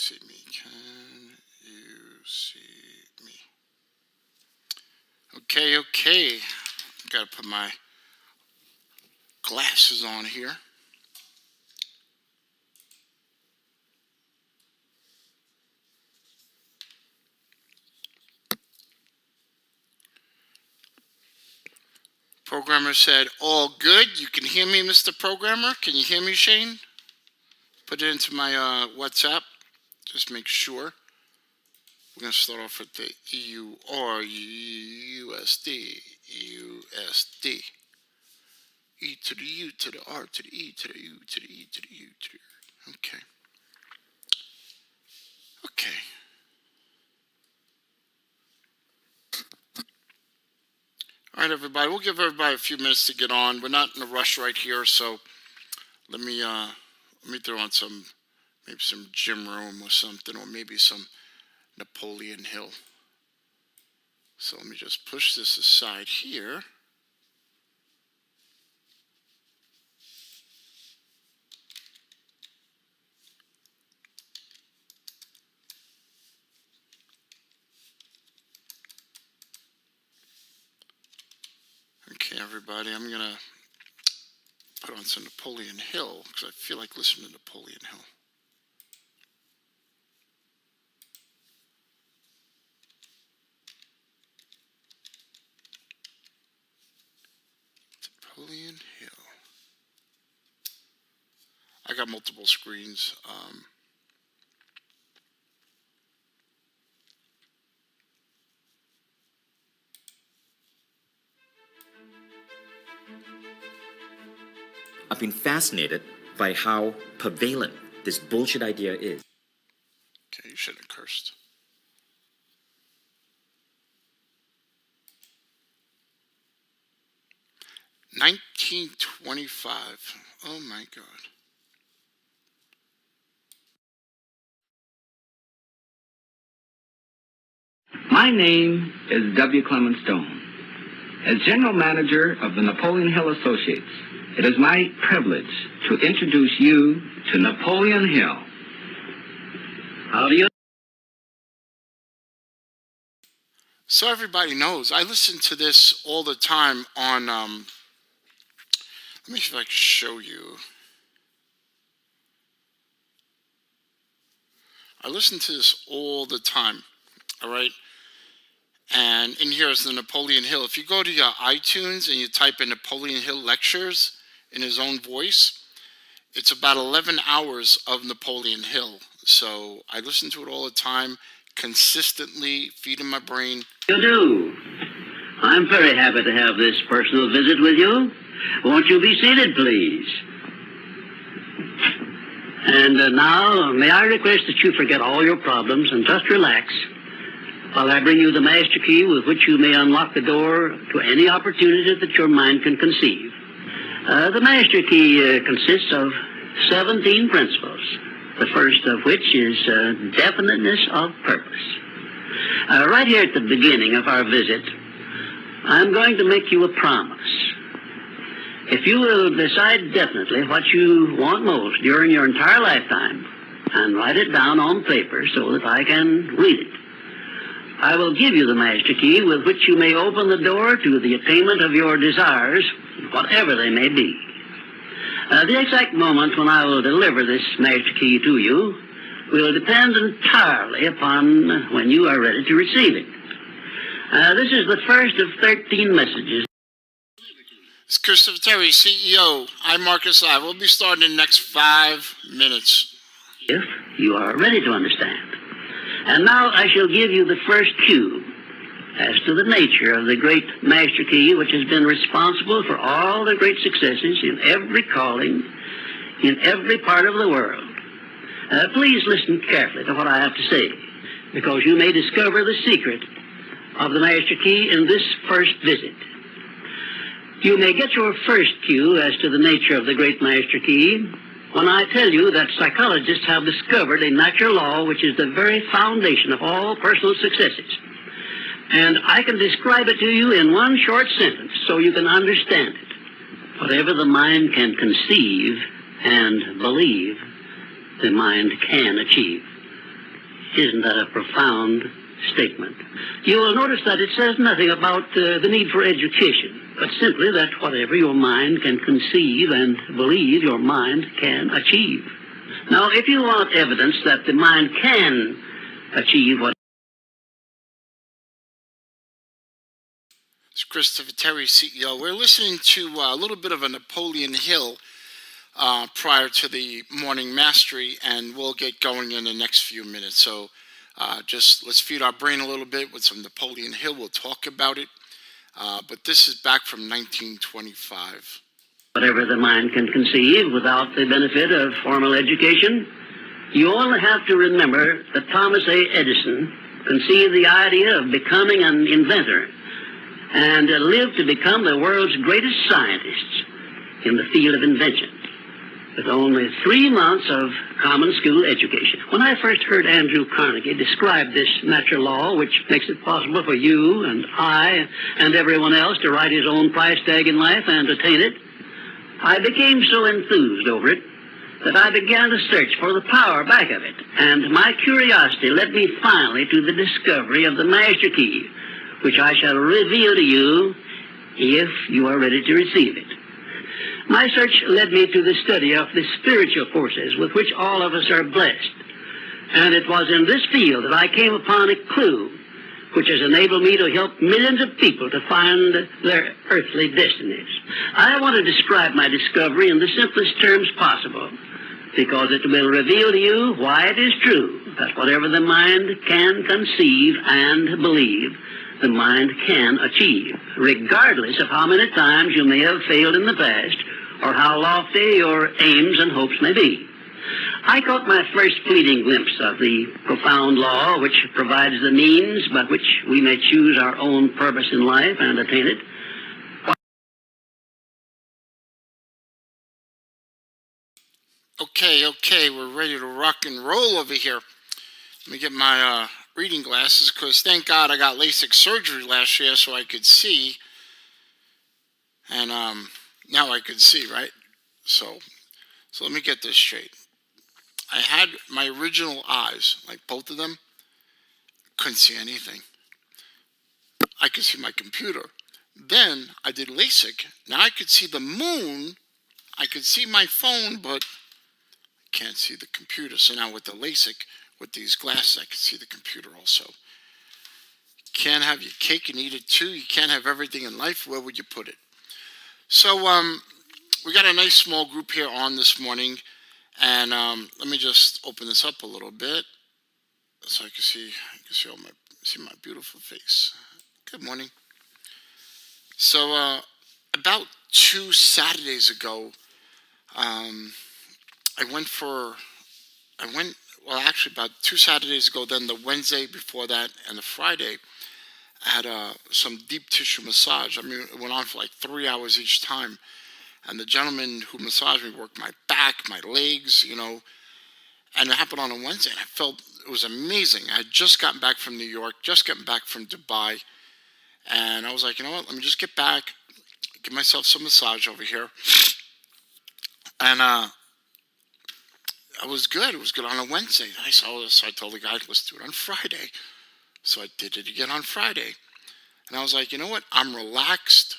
see me? Can you see me? Okay. Gotta put my glasses on here. Programmer said, all good. You can hear me, Mr. Programmer? Can you hear me, Shane? Put it into my WhatsApp. Just make sure. We're going to start off with the EUR, USD, USD. E to the U to the R to the E to the U to the E to the U to the... Okay. All right, everybody. We'll give everybody a few minutes to get on. We're not in a rush right here, so let me throw on maybe some Jim Rome or something, or maybe some Napoleon Hill. So let me just push this aside here. Okay, everybody, I'm going to put on some Napoleon Hill because I feel like listening to Napoleon Hill. Napoleon Hill. I got multiple screens. I've been fascinated by how prevalent this bullshit idea is. Okay, you shouldn't have cursed. $19.25. Oh my God. My name is W. Clement Stone. As General Manager of the Napoleon Hill Associates, it is my privilege to introduce you to Napoleon Hill. How do you... So everybody knows, I listen to this all the time on, let me see if I can show you. I listen to this all the time, all right? And in here is the Napoleon Hill. If you go to your iTunes and you type in Napoleon Hill lectures in his own voice, it's about 11 hours of Napoleon Hill. So I listen to it all the time, consistently, feeding my brain. You do. I'm very happy to have this personal visit with you. Won't you be seated, please? And now, may I request that you forget all your problems and just relax while I bring you the master key with which you may unlock the door to any opportunity that your mind can conceive. The master key consists of 17 principles, the first of which is definiteness of purpose. Right here at the beginning of our visit, I'm going to make you a promise. If you will decide definitely what you want most during your entire lifetime and write it down on paper so that I can read it, I will give you the master key with which you may open the door to the attainment of your desires, whatever they may be. The exact moment when I will deliver this master key to you will depend entirely upon when you are ready to receive it. This is the first of 13 messages. It's Christopher Terry, CEO. I'm Marcus Live. We'll be starting in the next 5 minutes. If you are ready to understand. And now I shall give you the first cue as to the nature of the great master key which has been responsible for all the great successes in every calling, in every part of the world. Please listen carefully to what I have to say, because you may discover the secret of the master key in this first visit. You may get your first cue as to the nature of the great master key when I tell you that psychologists have discovered a natural law which is the very foundation of all personal successes. And I can describe it to you in one short sentence so you can understand it. Whatever the mind can conceive and believe, the mind can achieve. Isn't that a profound statement? You will notice that it says nothing about the need for education, but simply that whatever your mind can conceive and believe, your mind can achieve. Now, if you want evidence that the mind can achieve what It's Christopher Terry, CEO. We're listening to a little bit of a Napoleon Hill prior to the morning mastery, and we'll get going in the next few minutes. So just let's feed our brain a little bit with some Napoleon Hill. We'll talk about it. But this is back from 1925. whatever the mind can conceive without the benefit of formal education, you only have to remember that Thomas A. Edison conceived the idea of becoming an inventor and lived to become the world's greatest scientists in the field of invention with only 3 months of common school education. When I first heard Andrew Carnegie describe this natural law, which makes it possible for you and I and everyone else to write his own price tag in life and attain it, I became so enthused over it that I began to search for the power back of it. And my curiosity led me finally to the discovery of the master key, which I shall reveal to you if you are ready to receive it. My search led me to the study of the spiritual forces with which all of us are blessed. And it was in this field that I came upon a clue which has enabled me to help millions of people to find their earthly destinies. I want to describe my discovery in the simplest terms possible, because it will reveal to you why it is true that whatever the mind can conceive and believe, the mind can achieve, regardless of how many times you may have failed in the past or how lofty your aims and hopes may be. I caught my first fleeting glimpse of the profound law which provides the means by which we may choose our own purpose in life and attain it. Okay, we're ready to rock and roll over here. Let me get my reading glasses, because thank God I got LASIK surgery last year so I could see. And now I could see, right? So let me get this straight. I had my original eyes, like both of them, couldn't see anything. I could see my computer. Then I did LASIK. Now I could see the moon. I could see my phone, but I can't see the computer. So now with the LASIK, with these glasses, I can see the computer also. Can't have your cake and eat it too. You can't have everything in life. Where would you put it? So we got a nice small group here on this morning. And let me just open this up a little bit so I can see my beautiful face. Good morning. So about 2 Saturdays ago, actually about 2 Saturdays ago, then the Wednesday before that and the Friday, I had some deep tissue massage. I mean, it went on for like 3 hours each time. And the gentleman who massaged me worked my back, my legs, and it happened on a Wednesday. And I felt it was amazing. I had just gotten back from New York, just gotten back from Dubai. And I was like, you know what, let me just get back, give myself some massage over here. And it was good. It was good on a Wednesday. So I told the guy, let's do it on Friday. So I did it again on Friday. And I was like, you know what, I'm relaxed.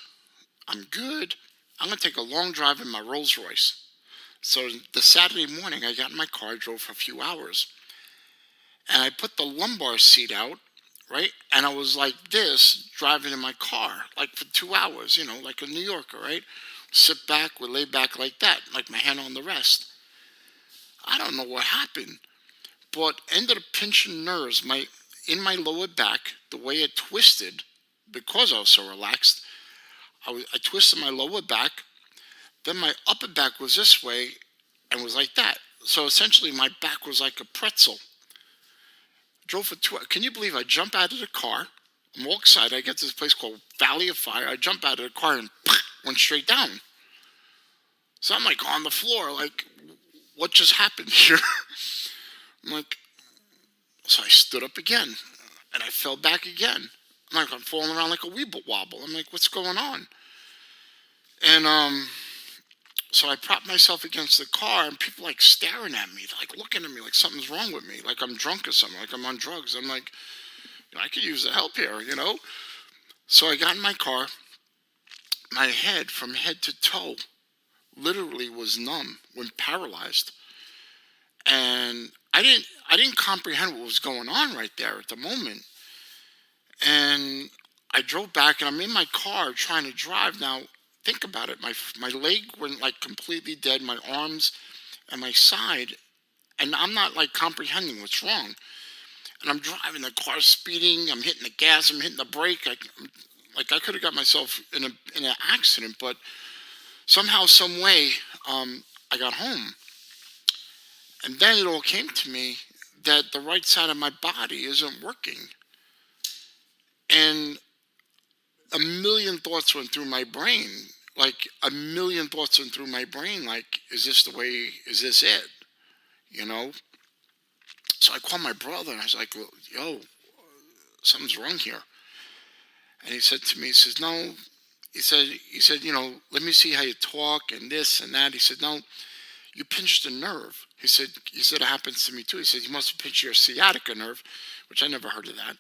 I'm good. I'm going to take a long drive in my Rolls Royce. So the Saturday morning, I got in my car, drove for a few hours, and I put the lumbar seat out, right? And I was like this, driving in my car, like for 2 hours, like a New Yorker, right? Sit back, we lay back like that, like my hand on the rest. I don't know what happened, but ended up pinching nerves in my lower back, the way it twisted, because I was so relaxed. I twisted my lower back, then my upper back was this way and was like that. So essentially my back was like a pretzel. Drove for 2 hours. Can you believe I jump out of the car? I'm all excited. I get to this place called Valley of Fire. I jump out of the car and went straight down. So I'm like on the floor, like, what just happened here? I'm like, so I stood up again and I fell back again. I'm falling around like a weeble wobble. I'm like, what's going on? And so I propped myself against the car, and people like staring at me, like looking at me like something's wrong with me, like I'm drunk or something, like I'm on drugs. I'm like, I could use the help here, So I got in my car. My head, from head to toe, literally was numb, went paralyzed, and I didn't comprehend what was going on right there at the moment. And I drove back, and I'm in my car trying to drive. Now, think about it. My leg went like completely dead, my arms and my side, and I'm not like comprehending what's wrong. And I'm driving, the car speeding, I'm hitting the gas, I'm hitting the brake. I could have got myself in an accident, but somehow, some way, I got home. And then it all came to me that the right side of my body isn't working. And a million thoughts went through my brain. Like, a million thoughts went through my brain. Like, is this it? So I called my brother, and I was like, well, yo, something's wrong here. And he said to me, he says, no. He said, let me see how you talk and this and that. He said, no, you pinched a nerve. He said, it happens to me too. He said, you must have pinched your sciatica nerve, which I never heard of that.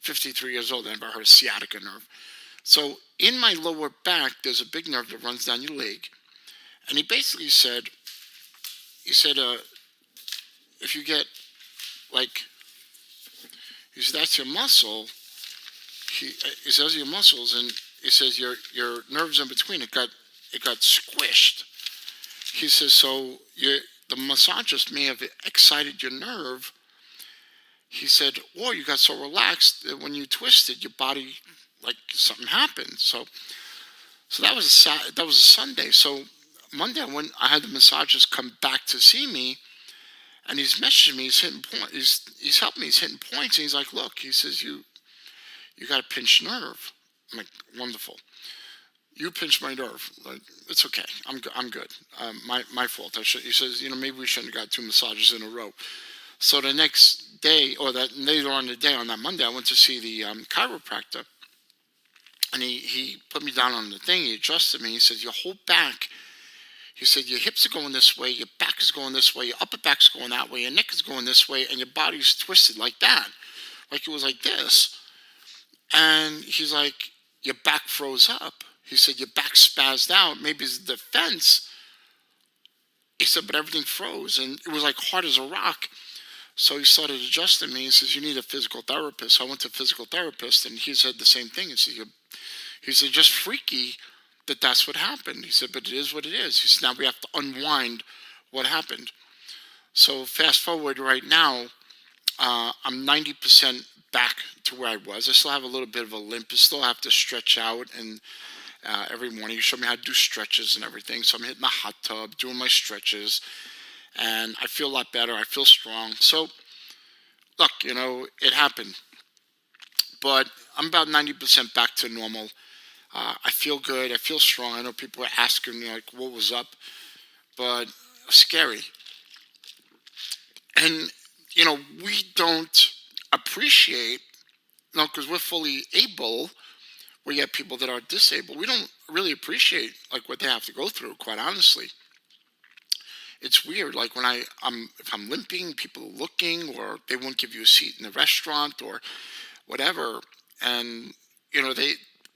53 years old, I never heard of sciatica nerve. So in my lower back, there's a big nerve that runs down your leg. And he basically said, if you get he said, that's your muscle. He says your muscles, and he says your nerves in between, it got squished. He says, so the massager may have excited your nerve. He said, or you got so relaxed that when you twisted, your body, like something happened. So that was a Sunday. So Monday, when I had the massagers come back to see me, and he's messaging me, he's hitting points, he's helping me, he's hitting points, and he's like, look, he says, you got a pinched nerve. I'm like, wonderful. You pinched my nerve. Like, it's okay. I'm good. My fault. He says, maybe we shouldn't have got 2 massages in a row. So the next day, or that later on in the day, on that Monday, I went to see the chiropractor, and he put me down on the thing. He adjusted me. He said, your whole back. He said, your hips are going this way, your back is going this way, your upper back's going that way, your neck is going this way, and your body's twisted like that. Like it was like this. And he's like, your back froze up. He said, your back spazzed out. Maybe it's defense. He said, but everything froze, and it was like hard as a rock. So he started adjusting me. He says, you need a physical therapist. So I went to a physical therapist, and he said the same thing. He said, just freaky that's what happened. He said, but it is what it is. He said, now we have to unwind what happened. So fast forward right now, I'm 90% back to where I was. I still have a little bit of a limp. I still have to stretch out, and every morning you show me how to do stretches and everything. So I'm hitting the hot tub, doing my stretches, and I feel a lot better. I feel strong. So look, it happened. But I'm about 90% back to normal. I feel good. I feel strong. I know people were asking me, like, what was up? But scary. And, we don't appreciate, because we're fully able, we get people that are disabled. We don't really appreciate, like, what they have to go through, quite honestly. It's weird. Like, when if I'm limping, people are looking, or they won't give you a seat in the restaurant or whatever. And,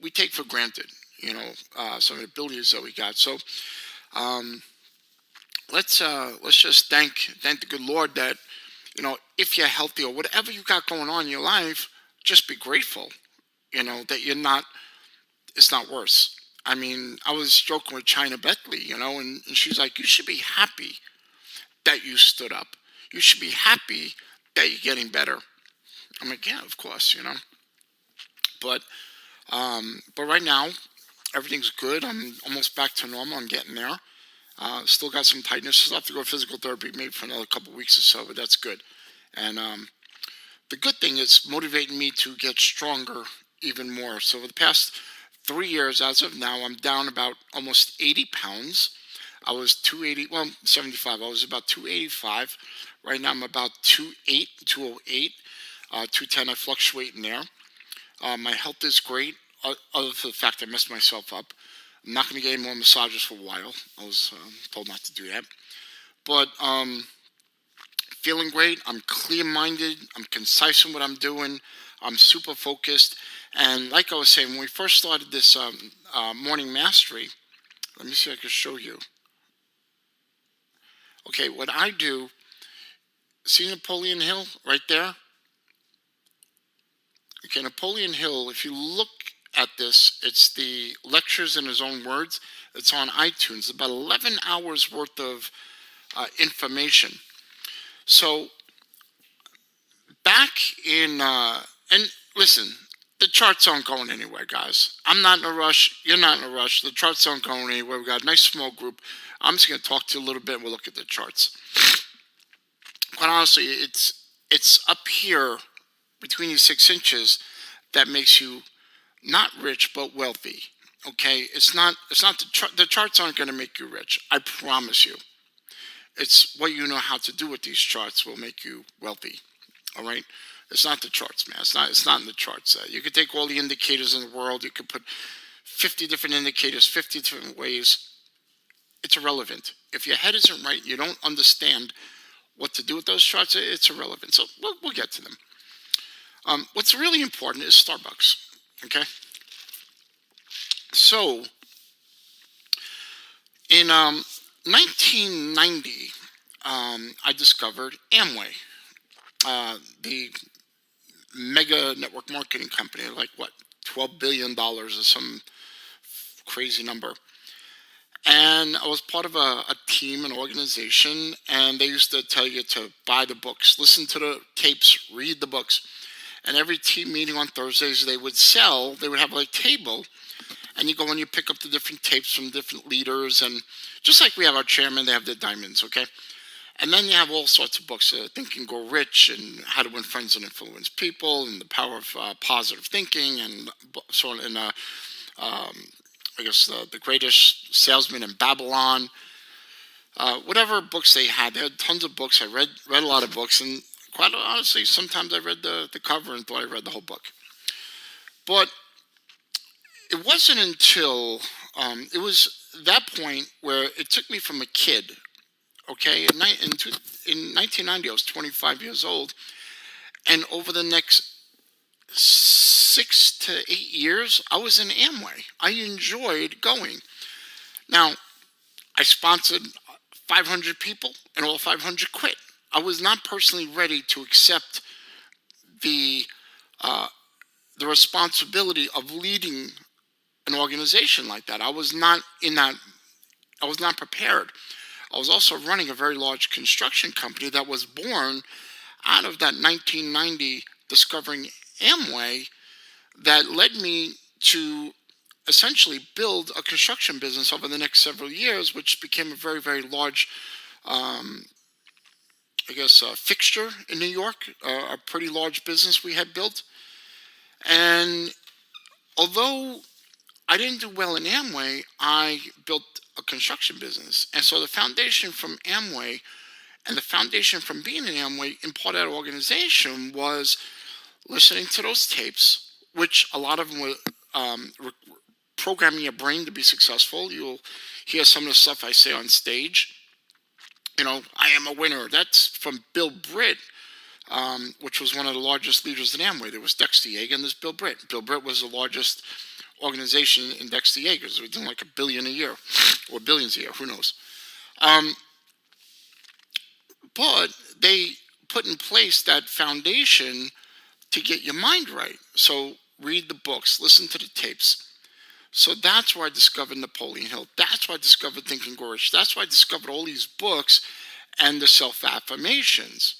we take for granted, some of the abilities that we got. So let's just thank the good Lord that, if you're healthy or whatever you got going on in your life, just be grateful, that it's not worse. I mean, I was joking with China Beckley, and she's like, you should be happy that you stood up. You should be happy that you're getting better. I'm like, yeah, of course, But right now, everything's good. I'm almost back to normal. I'm getting there. Still got some tightness. Still have to go to physical therapy maybe for another couple of weeks or so, but that's good. And the good thing is motivating me to get stronger even more. So for the past 3 years, as of now, I'm down about almost 80 pounds. I was 75. I was about 285. Right now, I'm about 208, 210. I fluctuate in there. My health is great, other than the fact I messed myself up. I'm not going to get any more massages for a while. I was told not to do that. But feeling great. I'm clear-minded. I'm concise in what I'm doing. I'm super focused. And like I was saying, when we first started this morning mastery, let me see if I can show you. Okay, what I do, see Napoleon Hill right there? Okay, Napoleon Hill, if you look at this, it's the lectures in his own words. It's on iTunes. It's about 11 hours worth of information. So back in, and listen, the charts aren't going anywhere, guys. I'm not in a rush. You're not in a rush. The charts aren't going anywhere. We've got a nice small group. I'm just going to talk to you a little bit and we'll look at the charts. Quite honestly, it's up here between these 6 inches that makes you not rich but wealthy. Okay, it's not the charts aren't going to make you rich. I promise you. It's what you know how to do with these charts will make you wealthy. All right, it's not the charts, man. It's not in the charts. You could take all the indicators in the world. You could put 50 different indicators, 50 different ways. It's irrelevant. If your head isn't right, you don't understand what to do with those charts. It's irrelevant. So we'll get to them. What's really important is Starbucks. Okay. So in 1990, I discovered Amway, the mega network marketing company, like what, $12 billion or some crazy number. And I was part of a team, an organization, and they used to tell you to buy the books, listen to the tapes, read the books. And every team meeting on Thursdays, they would have a table, and you go and you pick up the different tapes from different leaders. And just like we have our chairman, they have the diamonds, okay? And then you have all sorts of books, Think and Grow Rich, and How to Win Friends and Influence People, and The Power of Positive Thinking, and so on. And I guess the Greatest Salesman in Babylon. Whatever books they had tons of books. I read a lot of books, and quite honestly, sometimes I read the cover and thought I read the whole book. But it wasn't until it was that point where it took me from a kid. Okay, in 1990, I was 25 years old, and over the next 6 to 8 years, I was in Amway. I enjoyed going. Now, I sponsored 500 people, and all 500 quit. I was not personally ready to accept the responsibility of leading an organization like that. I was not prepared. I was also running a very large construction company that was born out of that 1990 discovering Amway that led me to essentially build a construction business over the next several years, which became a very, very large, fixture in New York, a pretty large business we had built. And although I didn't do well in Amway, I built a construction business. And so the foundation from Amway and the foundation from being in Amway in part of that organization was listening to those tapes, which a lot of them were programming your brain to be successful. You'll hear some of the stuff I say on stage. You know, I am a winner. That's from Bill Britt, which was one of the largest leaders in Amway. There was Dexter Yeager and there's Bill Britt. Bill Britt was the largest organization in Dexter Yeager's. We're doing like $1 billion a year, or billions a year, who knows. But they put in place that foundation to get your mind right. So read the books, listen to the tapes. So that's where I discovered Napoleon Hill. That's where I discovered Think and Grow Rich. That's why I discovered all these books and the self-affirmations.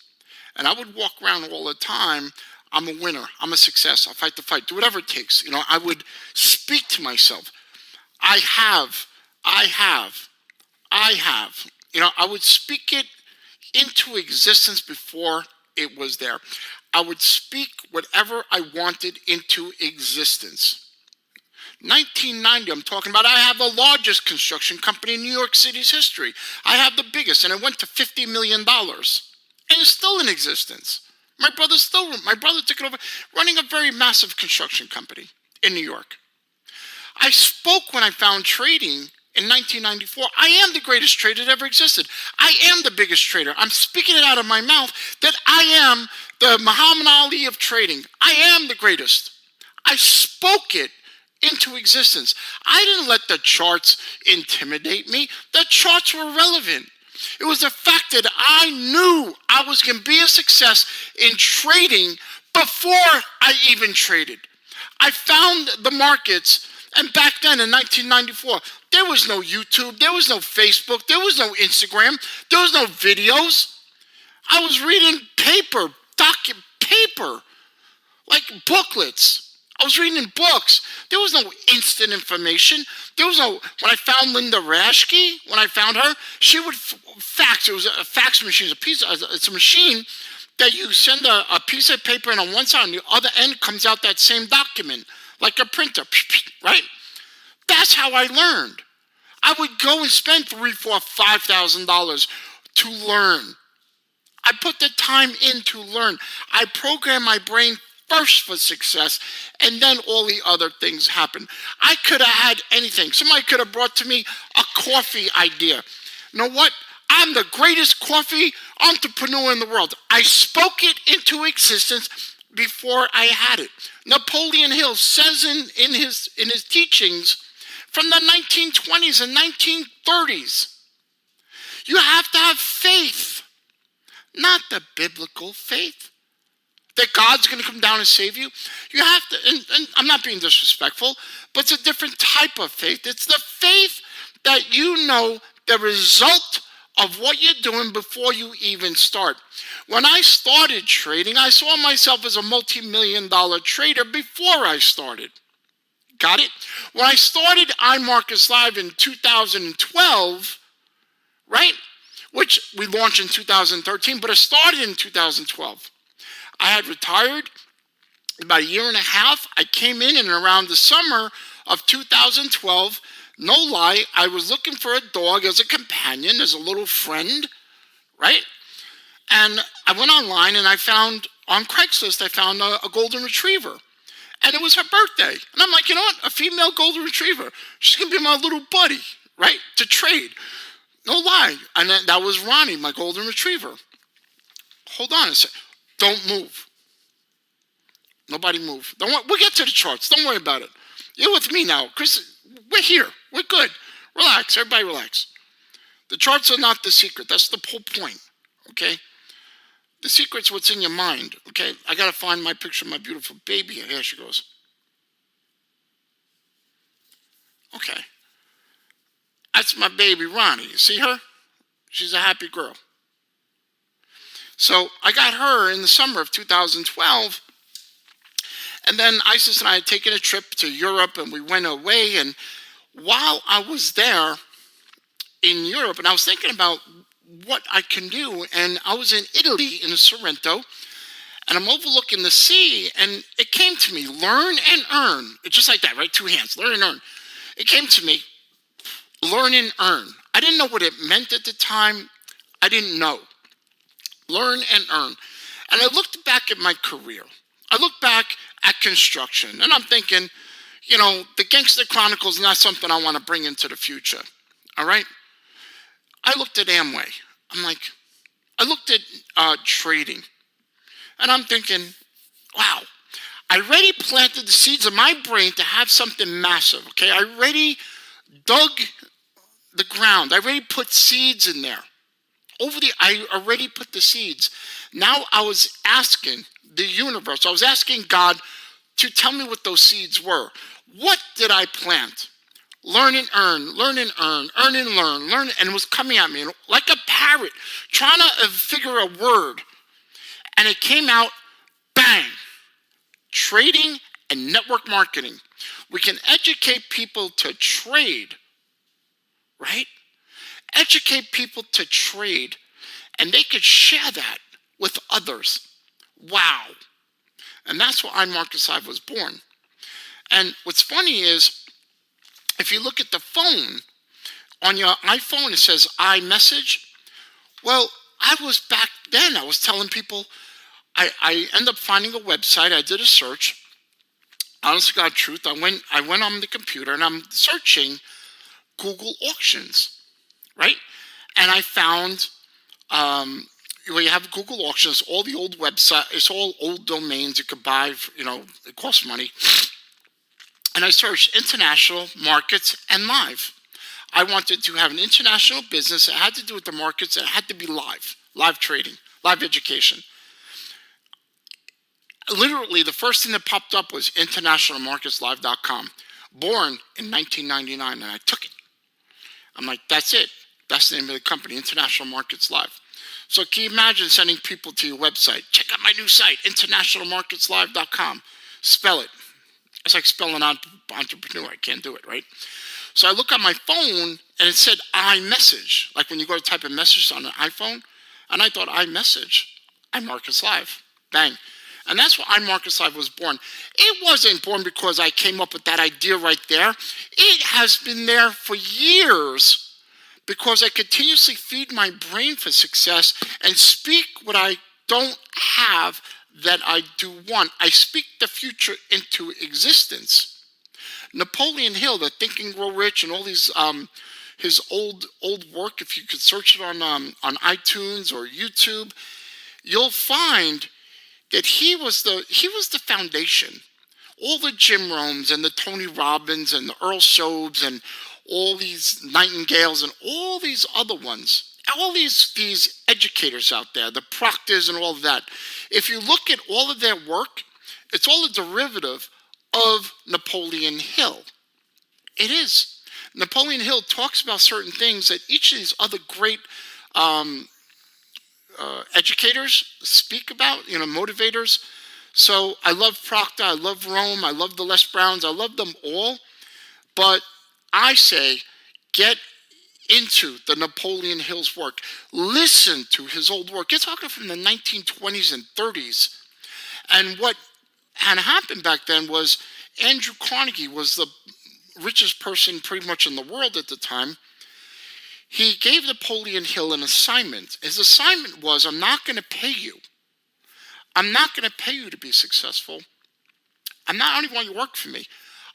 And I would walk around all the time, I'm a winner, I'm a success, I'll fight the fight, do whatever it takes. You know, I would speak to myself. I have. You know, I would speak it into existence before it was there. I would speak whatever I wanted into existence. 1990, I'm talking about, I have the largest construction company in New York City's history. I have the biggest, and it went to $50 million. And it's still in existence. My brother took it over, running a very massive construction company in New York. I spoke when I found trading in 1994. I am the greatest trader that ever existed. I am the biggest trader. I'm speaking it out of my mouth that I am the Muhammad Ali of trading. I am the greatest. I spoke it into existence. I didn't let the charts intimidate me. The charts were relevant. It was the fact that I knew I was going to be a success in trading before I even traded. I found the markets, and back then in 1994, there was no YouTube, there was no Facebook, there was no Instagram, there was no videos. I was reading paper, like booklets. I was reading books. There was no instant information. There was no, when I found Linda Raschke, when I found her, she would fax. It was a fax machine. It's a machine that you send a piece of paper, and on one side, on the other end comes out that same document, like a printer, right? That's how I learned. I would go and spend $3,000, $4,000, $5,000 to learn. I put the time in to learn. I programmed my brain first for success, and then all the other things happen. I could have had anything. Somebody could have brought to me a coffee idea. You know what? I'm the greatest coffee entrepreneur in the world. I spoke it into existence before I had it. Napoleon Hill says in his teachings from the 1920s and 1930s, you have to have faith, not the biblical faith, that God's going to come down and save you. You have to, and I'm not being disrespectful, but it's a different type of faith. It's the faith that you know the result of what you're doing before you even start. When I started trading, I saw myself as a multi-million-dollar trader before I started. Got it? When I started iMarkets Live in 2012, right, which we launched in 2013, but it started in 2012. I had retired about a year and a half. I came in, and around the summer of 2012, no lie, I was looking for a dog as a companion, as a little friend, right? And I went online, and I found, on Craigslist, I found a golden retriever. And it was her birthday. And I'm like, you know what? A female golden retriever. She's going to be my little buddy, right? To trade. No lie. And that was Ronnie, my golden retriever. Hold on a second. Don't move. Nobody move. We'll get to the charts. Don't worry about it. You're with me now. Chris, we're here. We're good. Relax. Everybody relax. The charts are not the secret. That's the whole point. Okay? The secret's what's in your mind. Okay? I got to find my picture of my beautiful baby. Here she goes. Okay. That's my baby Ronnie. You see her? She's a happy girl. So I got her in the summer of 2012, and then Isis and I had taken a trip to Europe, and we went away, and while I was there in Europe, and I was thinking about what I can do, and I was in Italy, in Sorrento, and I'm overlooking the sea, and it came to me, learn and earn. It's just like that, right? Two hands, learn and earn. It came to me, learn and earn. I didn't know what it meant at the time. I didn't know. Learn and earn. And I looked back at my career. I looked back at construction, and I'm thinking, you know, the Gangster Chronicles is not something I want to bring into the future. All right? I looked at Amway. I looked at trading, and I'm thinking, wow, I already planted the seeds of my brain to have something massive, okay? I already dug the ground. I already put seeds in there. I already put the seeds. Now I was asking the universe, I was asking God to tell me what those seeds were. What did I plant? Learn and earn, learn and earn and learn, and it was coming at me like a parrot, trying to figure a word. And it came out, bang, trading and network marketing. We can educate people to trade, right? Educate people to trade, and they could share that with others. Wow. And that's why iMarkets Live was born. And what's funny is, if you look at the phone, on your iPhone, it says iMessage. Well, I was telling people, I ended up finding a website, I did a search, honest to God truth, I went on the computer and I'm searching Google auctions, right? And I found, you have Google auctions, all the old websites, it's all old domains you could buy, it costs money. And I searched international markets and live. I wanted to have an international business that had to do with the markets. It had to be live trading, live education. Literally, the first thing that popped up was internationalmarketslive.com, born in 1999, and I took it. I'm like, that's it. That's the name of the company, International Markets Live. So can you imagine sending people to your website? Check out my new site, internationalmarketslive.com. Spell it. It's like spelling entrepreneur. I can't do it, right? So I look on my phone, and it said iMessage, like when you go to type a message on an iPhone. And I thought, iMessage, iMarkets Live. Bang. And that's why iMarkets Live was born. It wasn't born because I came up with that idea right there. It has been there for years because I continuously feed my brain for success and speak what I don't have that I do want. I speak the future into existence. Napoleon Hill, the Think and Grow Rich, and all these his old work, if you could search it on iTunes or YouTube, you'll find that he was the foundation. All the Jim Rohns and the Tony Robbins and the Earl Sobes and all these Nightingales and all these other ones, all these educators out there, the Proctors and all of that, if you look at all of their work, it's all a derivative of Napoleon Hill. It is. Napoleon Hill talks about certain things that each of these other great educators speak about, motivators. So I love Proctor, I love Rome, I love the Les Browns, I love them all. But I say, get into the Napoleon Hill's work. Listen to his old work. You're talking from the 1920s and 30s. And what had happened back then was Andrew Carnegie was the richest person pretty much in the world at the time. He gave Napoleon Hill an assignment. His assignment was, I'm not going to pay you. I'm not going to pay you to be successful. I don't even want you to work for me.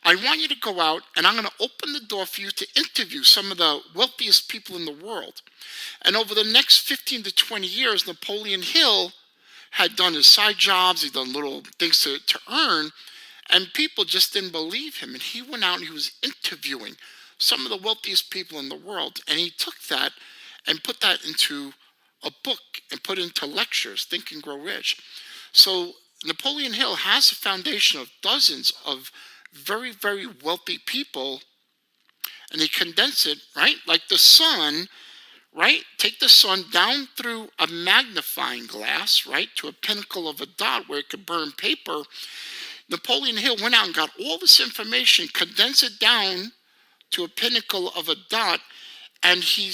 I want you to go out and I'm going to open the door for you to interview some of the wealthiest people in the world. And over the next 15 to 20 years, Napoleon Hill had done his side jobs. He'd done little things to earn. And people just didn't believe him. And he went out and he was interviewing some of the wealthiest people in the world. And he took that and put that into a book and put it into lectures, Think and Grow Rich. So Napoleon Hill has a foundation of dozens of very, very wealthy people. And he condensed it, right? Like the sun, right? Take the sun down through a magnifying glass, right? To a pinnacle of a dot where it could burn paper. Napoleon Hill went out and got all this information, condensed it down to a pinnacle of a dot, and he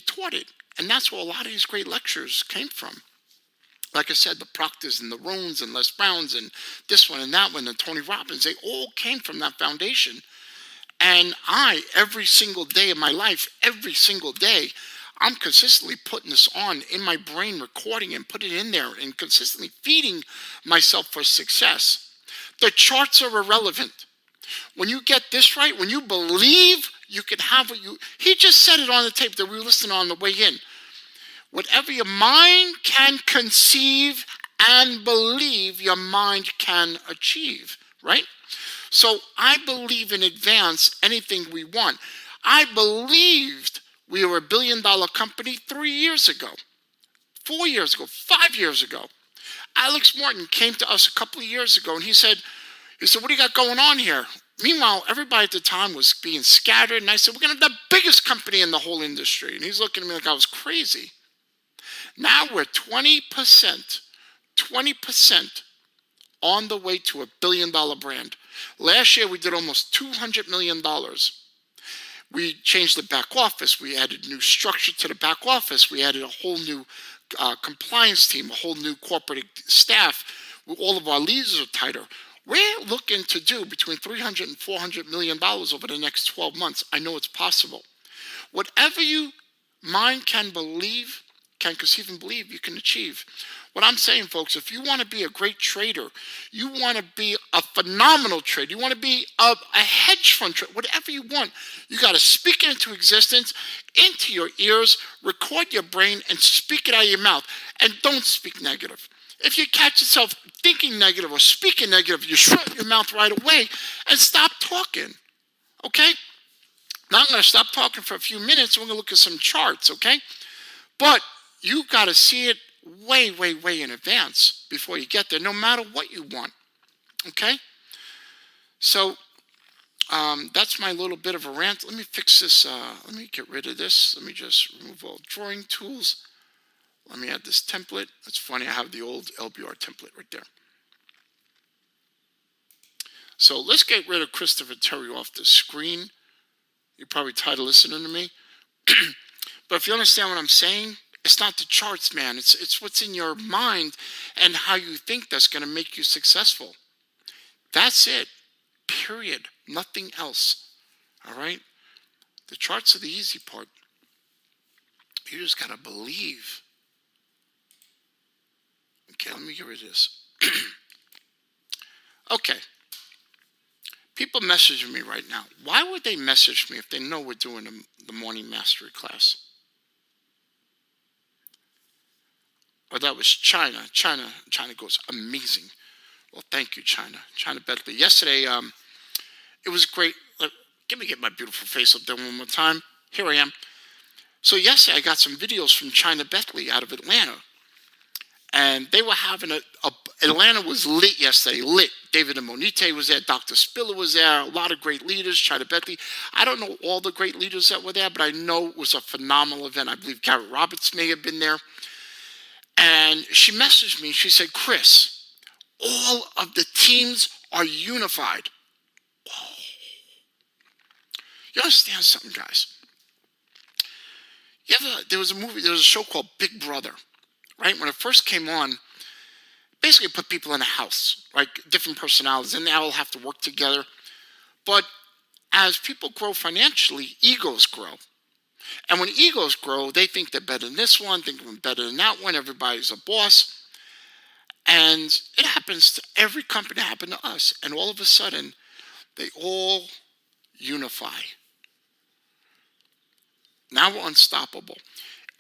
taught it. And that's where a lot of these great lectures came from. Like I said, the Proctors and the Rohns and Les Browns and this one and that one and Tony Robbins, they all came from that foundation. And I, every single day of my life, every single day, I'm consistently putting this on in my brain, recording and putting it in there and consistently feeding myself for success. The charts are irrelevant. When you get this right, when you believe you can have what he just said it on the tape that we were listening on the way in. Whatever your mind can conceive and believe, your mind can achieve, right? So I believe in advance anything we want. I believed we were $1 billion company 3 years ago, 4 years ago, 5 years ago. Alex Morton came to us a couple of years ago and he said, what do you got going on here? Meanwhile, everybody at the time was being scattered. And I said, we're going to have the biggest company in the whole industry. And he's looking at me like I was crazy. Now we're 20% on the way to $1 billion brand. Last year, we did almost $200 million. We changed the back office. We added new structure to the back office. We added a whole new compliance team, a whole new corporate staff. All of our leads are tighter. We're looking to do between $300 and $400 million over the next 12 months. I know it's possible. Whatever you mind can believe, can conceive and believe, you can achieve. What I'm saying, folks, if you want to be a great trader, you want to be a phenomenal trader, you want to be a hedge fund trader, whatever you want, you got to speak it into existence, into your ears, record your brain, and speak it out of your mouth. And don't speak negative. If you catch yourself thinking negative or speaking negative, you shut your mouth right away and stop talking. Okay? Now I'm going to stop talking for a few minutes. We're going to look at some charts, okay? But you got to see it way, way, way in advance before you get there, no matter what you want, okay? So that's my little bit of a rant. Let me fix this. Let me get rid of this. Let me just remove all drawing tools. Let me add this template. It's funny, I have the old LBR template right there. So let's get rid of Christopher Terry off the screen. You're probably tired of listening to me. But if you understand what I'm saying, it's not the charts, man. It's what's in your mind and how you think that's going to make you successful. That's it. Period. Nothing else. All right? The charts are the easy part. You just got to believe. Okay, let me get rid of this. Okay. People messaging me right now. Why would they message me if they know we're doing the morning mastery class? Well, that was China. China goes, amazing. Well, thank you, China. China Bentley. Yesterday, it was great. Let me get my beautiful face up there one more time. Here I am. So yesterday, I got some videos from China Bentley out of Atlanta. And they were having Atlanta was lit yesterday, lit. David Monite was there, Dr. Spiller was there, a lot of great leaders, China Bentley. I don't know all the great leaders that were there, but I know it was a phenomenal event. I believe Garrett Roberts may have been there. And she messaged me, she said, Chris, all of the teams are unified. Whoa. You understand something, guys? There was a show called Big Brother. Right? When it first came on, basically put people in a house, right? Different personalities, and they all have to work together. But as people grow financially, egos grow. And when egos grow, they think they're better than this one, think they're better than that one. Everybody's a boss. And it happens to every company. It happened to us. And all of a sudden, they all unify. Now we're unstoppable.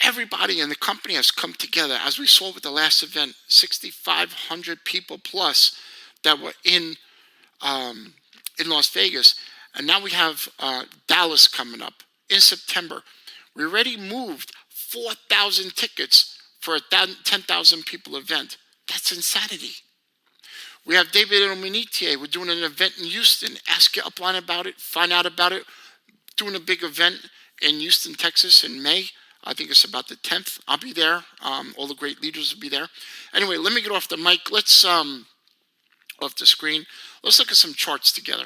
Everybody in the company has come together. As we saw with the last event, 6,500 people plus that were in Las Vegas. And now we have Dallas coming up in September. We already moved 4,000 tickets for a 10,000 people event. That's insanity. We have David Ominitier. We're doing an event in Houston. Ask your upline about it. Find out about it. Doing a big event in Houston, Texas in May. I think it's about the 10th. I'll be there. All the great leaders will be there. Anyway, let me get off the mic. Let's, off the screen. Let's look at some charts together.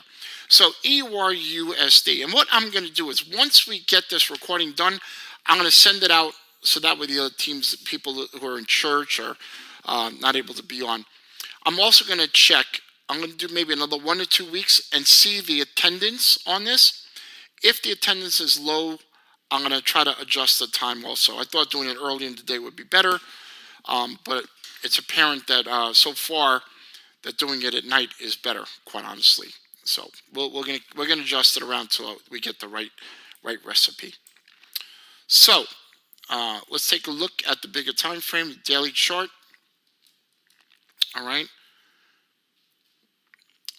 So EURUSD. And what I'm going to do is once we get this recording done, I'm going to send it out so that way the other teams, people who are in church or not able to be on. I'm also going to check. I'm going to do maybe another 1 or 2 weeks and see the attendance on this. If the attendance is low, I'm going to try to adjust the time also. I thought doing it early in the day would be better, but it's apparent that so far that doing it at night is better, quite honestly. So we're going to adjust it around till we get the right recipe. So let's take a look at the bigger time frame, the daily chart. All right.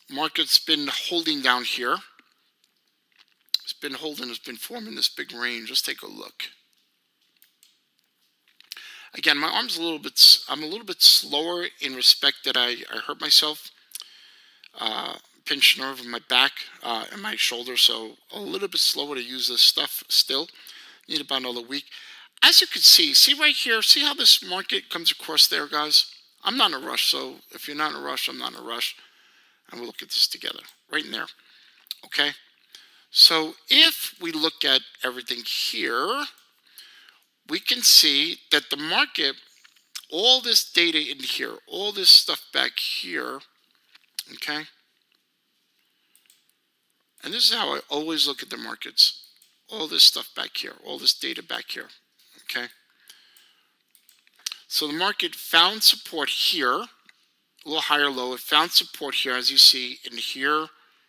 Market's been holding down here. It's been forming this big range. Let's take a look. Again, my arm's I'm a little bit slower in respect that I hurt myself. Pinched nerve in my back and my shoulder, so a little bit slower to use this stuff still. Need about another week. As you can see right here, see how this market comes across there, guys? I'm not in a rush, so if you're not in a rush, I'm not in a rush. And we'll look at this together, right in there, okay? So if we look at everything here, we can see that the market, all this data in here, all this stuff back here, okay? And this is how I always look at the markets. All this stuff back here, all this data back here, okay? So the market found support here, a little higher low. It found support here, as you see, in here,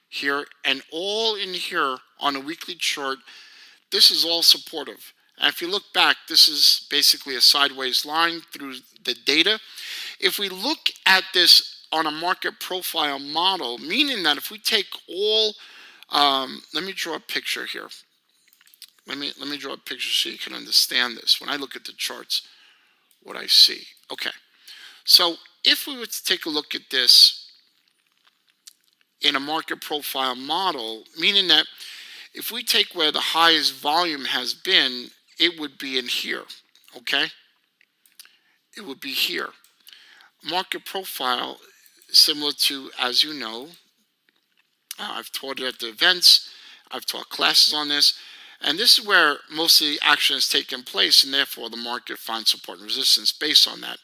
here, and all in here on a weekly chart. This is all supportive. And if you look back, this is basically a sideways line through the data. If we look at this on a market profile model, meaning that if we take all, let me draw a picture here. Let me draw a picture so you can understand this. When I look at the charts, what I see. Okay, so if we were to take a look at this in a market profile model, meaning that if we take where the highest volume has been, it would be in here, okay? It would be here. Market profile, similar to, as you know, I've taught it at the events, I've taught classes on this, and this is where most of the action has taken place, and therefore the market finds support and resistance based on that.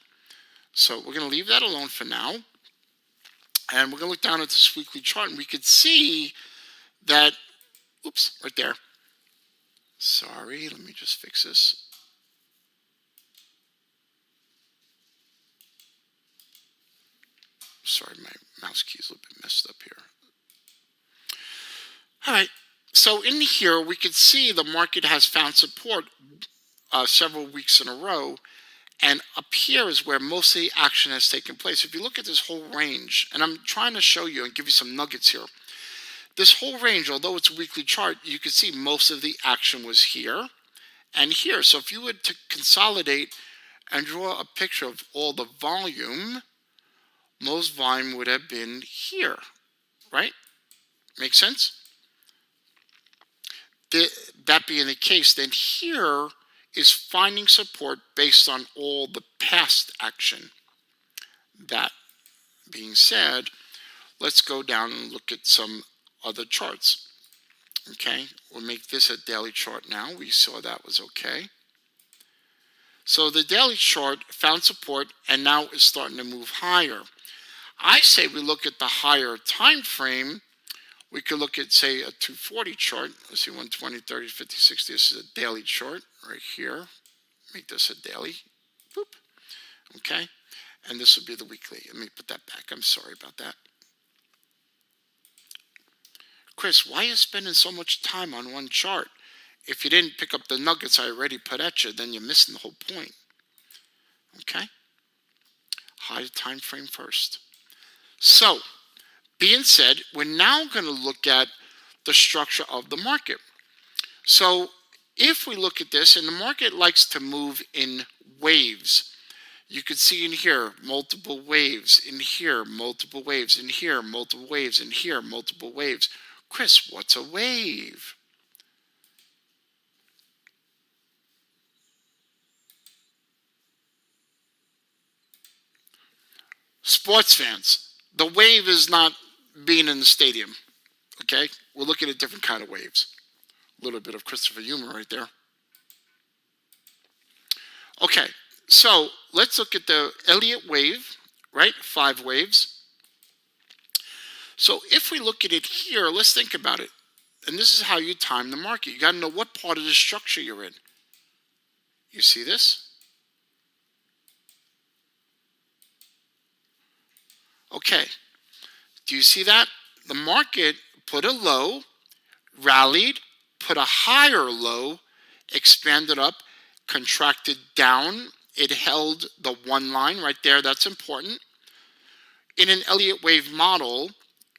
So we're going to leave that alone for now, and we're going to look down at this weekly chart, and we could see that, oops, right there. Sorry, let me just fix this. Sorry, my mouse key is a little bit messed up here. All right, so in here, we can see the market has found support several weeks in a row, and up here is where most of the action has taken place. If you look at this whole range, and I'm trying to show you and give you some nuggets here, this whole range, although it's a weekly chart, you can see most of the action was here and here. So if you were to consolidate and draw a picture of all the volume, most volume would have been here, right? Make sense? That being the case, then here is finding support based on all the past action. That being said, let's go down and look at some other charts. Okay, we'll make this a daily chart now. We saw that was okay. So the daily chart found support and now is starting to move higher. I say we look at the higher time frame. We could look at, say, a 240 chart. Let's see, 120, 30, 50, 60. This is a daily chart right here. Make this a daily. Boop. Okay, and this would be the weekly. Let me put that back. I'm sorry about that. Chris, why are you spending so much time on one chart? If you didn't pick up the nuggets I already put at you, then you're missing the whole point. Okay? High time frame first. So, being said, we're now going to look at the structure of the market. So, if we look at this, and the market likes to move in waves. You could see in here, multiple waves. In here, multiple waves. In here, multiple waves. In here, multiple waves. Chris, what's a wave? Sports fans, the wave is not being in the stadium, okay? We're looking at different kind of waves. A little bit of Christopher humor right there. Okay, so let's look at the Elliott Wave, right? 5 waves. So if we look at it here, let's think about it. And this is how you time the market. You got to know what part of the structure you're in. You see this? Okay. Do you see that? The market put a low, rallied, put a higher low, expanded up, contracted down. It held the one line right there. That's important. In an Elliott Wave model,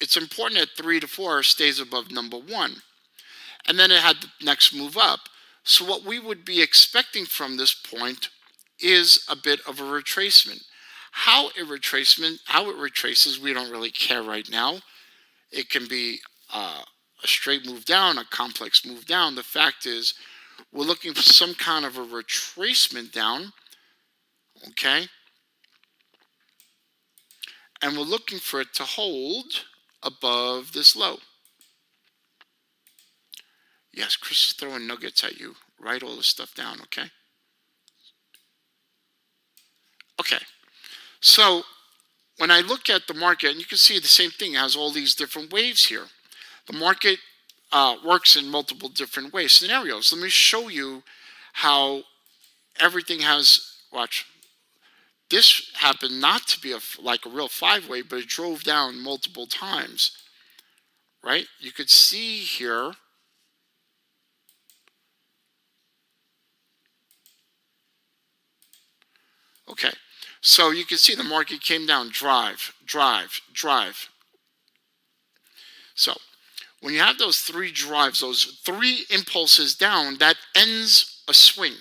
it's important that 3 to 4 stays above number 1. And then it had the next move up. So what we would be expecting from this point is a bit of a retracement. How it retraces, we don't really care right now. It can be a straight move down, a complex move down. The fact is, we're looking for some kind of a retracement down, okay? And we're looking for it to hold above this low. Yes, Chris is throwing nuggets at you. Write all this stuff down, okay? Okay, so when I look at the market, and you can see the same thing, it has all these different waves here. The market works in multiple different ways, scenarios. Let me show you how everything has, watch, this happened not to be like a real 5-wave, but it drove down multiple times, right? You could see here, okay, so you can see the market came down, drive. So when you have those 3 drives, those 3 impulses down, that ends a swing.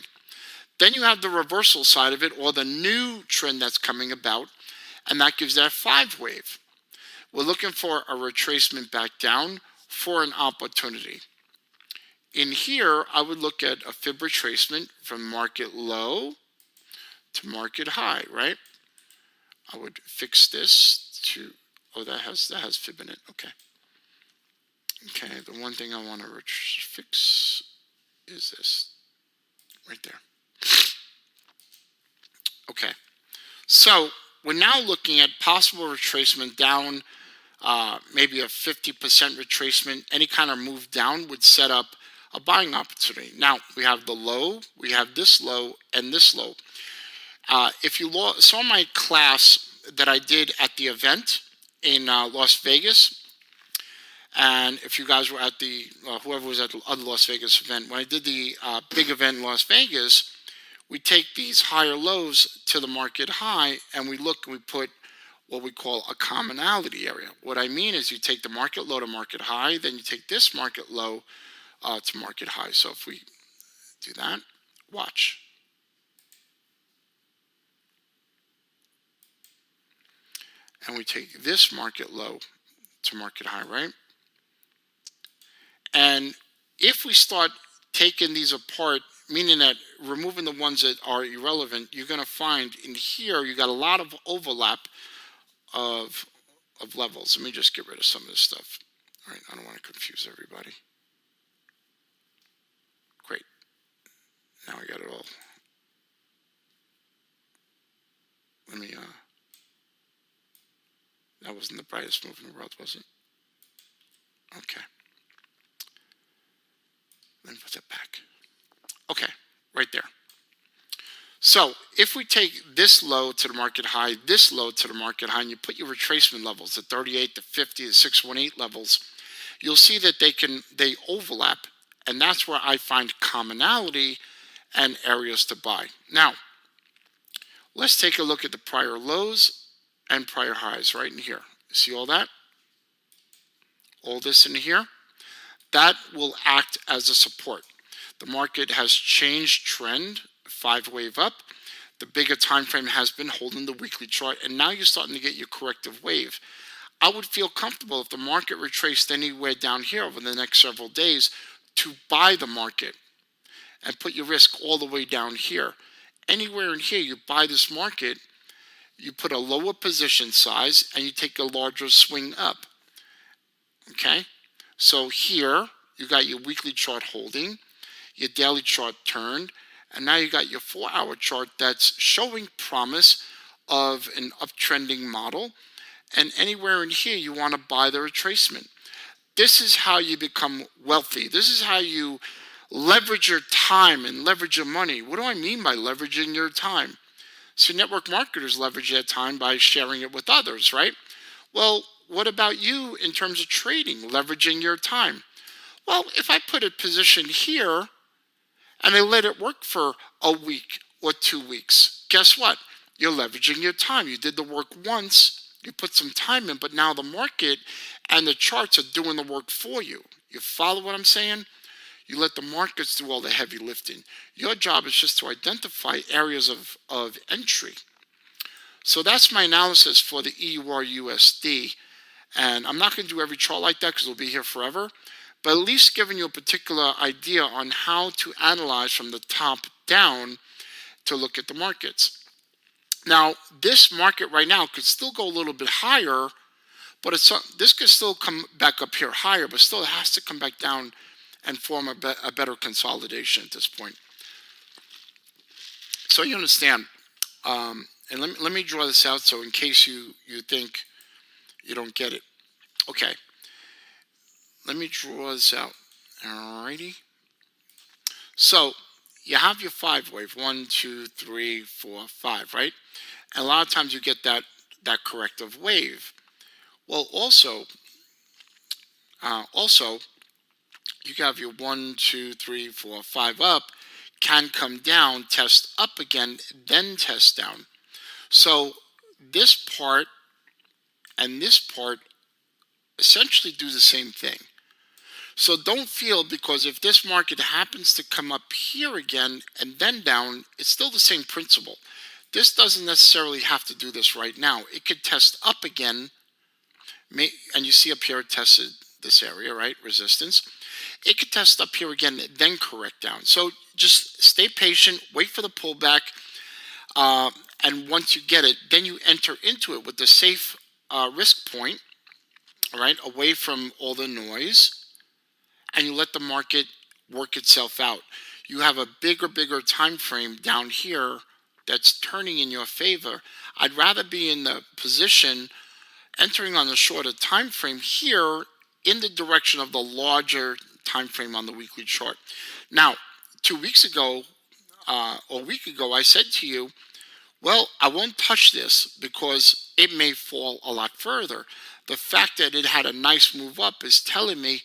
Then you have the reversal side of it, or the new trend that's coming about, and that gives that 5-wave. We're looking for a retracement back down for an opportunity. In here, I would look at a fib retracement from market low to market high, right? I would fix this to, oh, that has fib in it, okay. Okay, the one thing I want to fix is this, right there. Okay, so we're now looking at possible retracement down, maybe a 50% retracement. Any kind of move down would set up a buying opportunity. Now, we have the low, we have this low, and this low. If you saw my class that I did at the event in Las Vegas, and if you guys were at the, whoever was at the other Las Vegas event, when I did the big event in Las Vegas, we take these higher lows to the market high, and we put what we call a commonality area. What I mean is you take the market low to market high, then you take this market low to market high. So if we do that, watch. And we take this market low to market high, right? And if we start taking these apart, meaning that removing the ones that are irrelevant, you're going to find in here you got a lot of overlap of levels. Let me just get rid of some of this stuff. All right, I don't want to confuse everybody. Great. Now I got it all. Let me, that wasn't the brightest move in the world, was it? Okay. Let me put that back. Okay, right there. So if we take this low to the market high, this low to the market high, and you put your retracement levels, the 38, the 50, the 618 levels, you'll see that they overlap, and that's where I find commonality and areas to buy. Now, let's take a look at the prior lows and prior highs right in here. See all that? All this in here? That will act as a support. The market has changed trend, 5-wave up. The bigger time frame has been holding the weekly chart, and now you're starting to get your corrective wave. I would feel comfortable if the market retraced anywhere down here over the next several days to buy the market and put your risk all the way down here. Anywhere in here, you buy this market, you put a lower position size, and you take a larger swing up. Okay? So here, you got your weekly chart holding, your daily chart turned, and now you got your 4-hour chart that's showing promise of an uptrending model. And anywhere in here, you want to buy the retracement. This is how you become wealthy. This is how you leverage your time and leverage your money. What do I mean by leveraging your time? So network marketers leverage their time by sharing it with others, right? Well, what about you in terms of trading, leveraging your time? Well, if I put a position here and I let it work for a week or 2 weeks, guess what? You're leveraging your time. You did the work once, you put some time in, but now the market and the charts are doing the work for you. You follow what I'm saying? You let the markets do all the heavy lifting. Your job is just to identify areas of entry. So that's my analysis for the EUR-USD. And I'm not going to do every chart like that because we'll be here forever, but at least giving you a particular idea on how to analyze from the top down to look at the markets. Now, this market right now could still go a little bit higher, but this could still come back up here higher, but still it has to come back down and form a better consolidation at this point. So you understand. And let me draw this out so in case you think you don't get it. Okay. Let me draw this out. Alrighty. So you have your 5-wave, 1, 2, 3, 4, 5, right? And a lot of times you get that corrective wave. Well, also, you have your 1, 2, 3, 4, 5 up, can come down, test up again, then test down. So this part and this part essentially do the same thing. So don't feel, because if this market happens to come up here again and then down, it's still the same principle. This doesn't necessarily have to do this right now. It could test up again, and you see up here it tested this area, right? Resistance. It could test up here again, then correct down. So just stay patient, wait for the pullback, and once you get it, then you enter into it with the safe risk point, all right, away from all the noise, and you let the market work itself out. You have a bigger time frame down here that's turning in your favor. I'd rather be in the position entering on the shorter time frame here in the direction of the larger time frame on the weekly chart. Now, 2 weeks ago, or a week ago, I said to you, well, I won't touch this because it may fall a lot further. The fact that it had a nice move up is telling me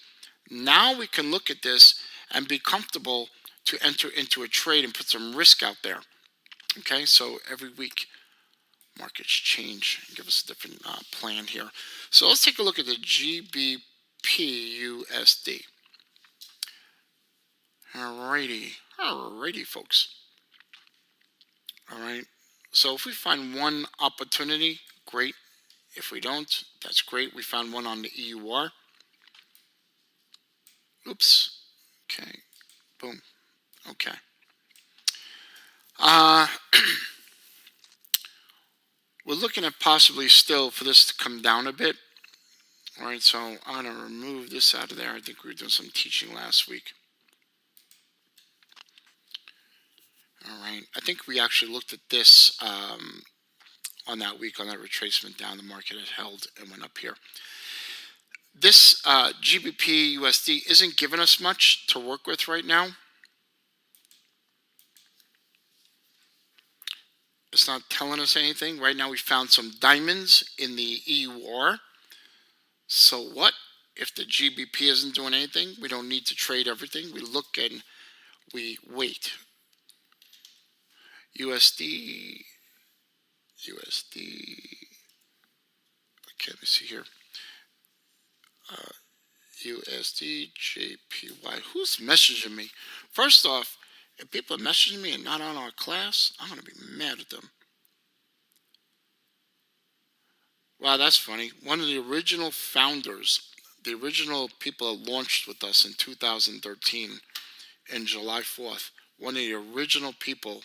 now we can look at this and be comfortable to enter into a trade and put some risk out there. Okay, so every week markets change and give us a different plan here. So let's take a look at the GBP USD. Alrighty, folks. All right. So if we find one opportunity, great. If we don't, that's great. We found one on the EUR. Oops. Okay. Boom. Okay. We're looking at possibly still for this to come down a bit. All right, so I'm going to remove this out of there. I think we were doing some teaching last week. All right, I think we actually looked at this on that week, on that retracement down. The market had held and went up here. This GBP USD isn't giving us much to work with right now. It's not telling us anything. Right now we found some diamonds in the EUR. So what? If the GBP isn't doing anything, we don't need to trade everything. We look and we wait. USD. Okay, let me see here. USD, JPY. Who's messaging me? First off, if people are messaging me and not on our class, I'm going to be mad at them. Wow, that's funny. One of the original founders, the original people that launched with us in 2013, in July 4th, one of the original people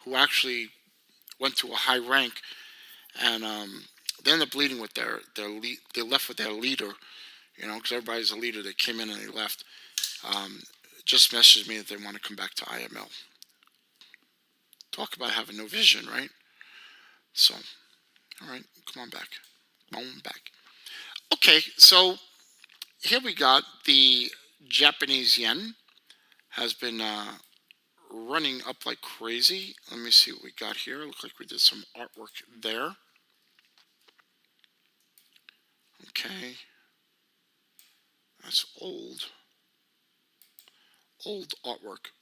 who actually went to a high rank, and they ended up leading with their lead. They left with their leader, you know, because everybody's a leader. They came in and they left. Just messaged me that they want to come back to IML. Talk about having no vision, right? So, all right, come on back. Come on back. Okay, so here we got the Japanese yen has been running up like crazy. Let me see what we got here. Looks like we did some artwork there. Okay. That's old artwork.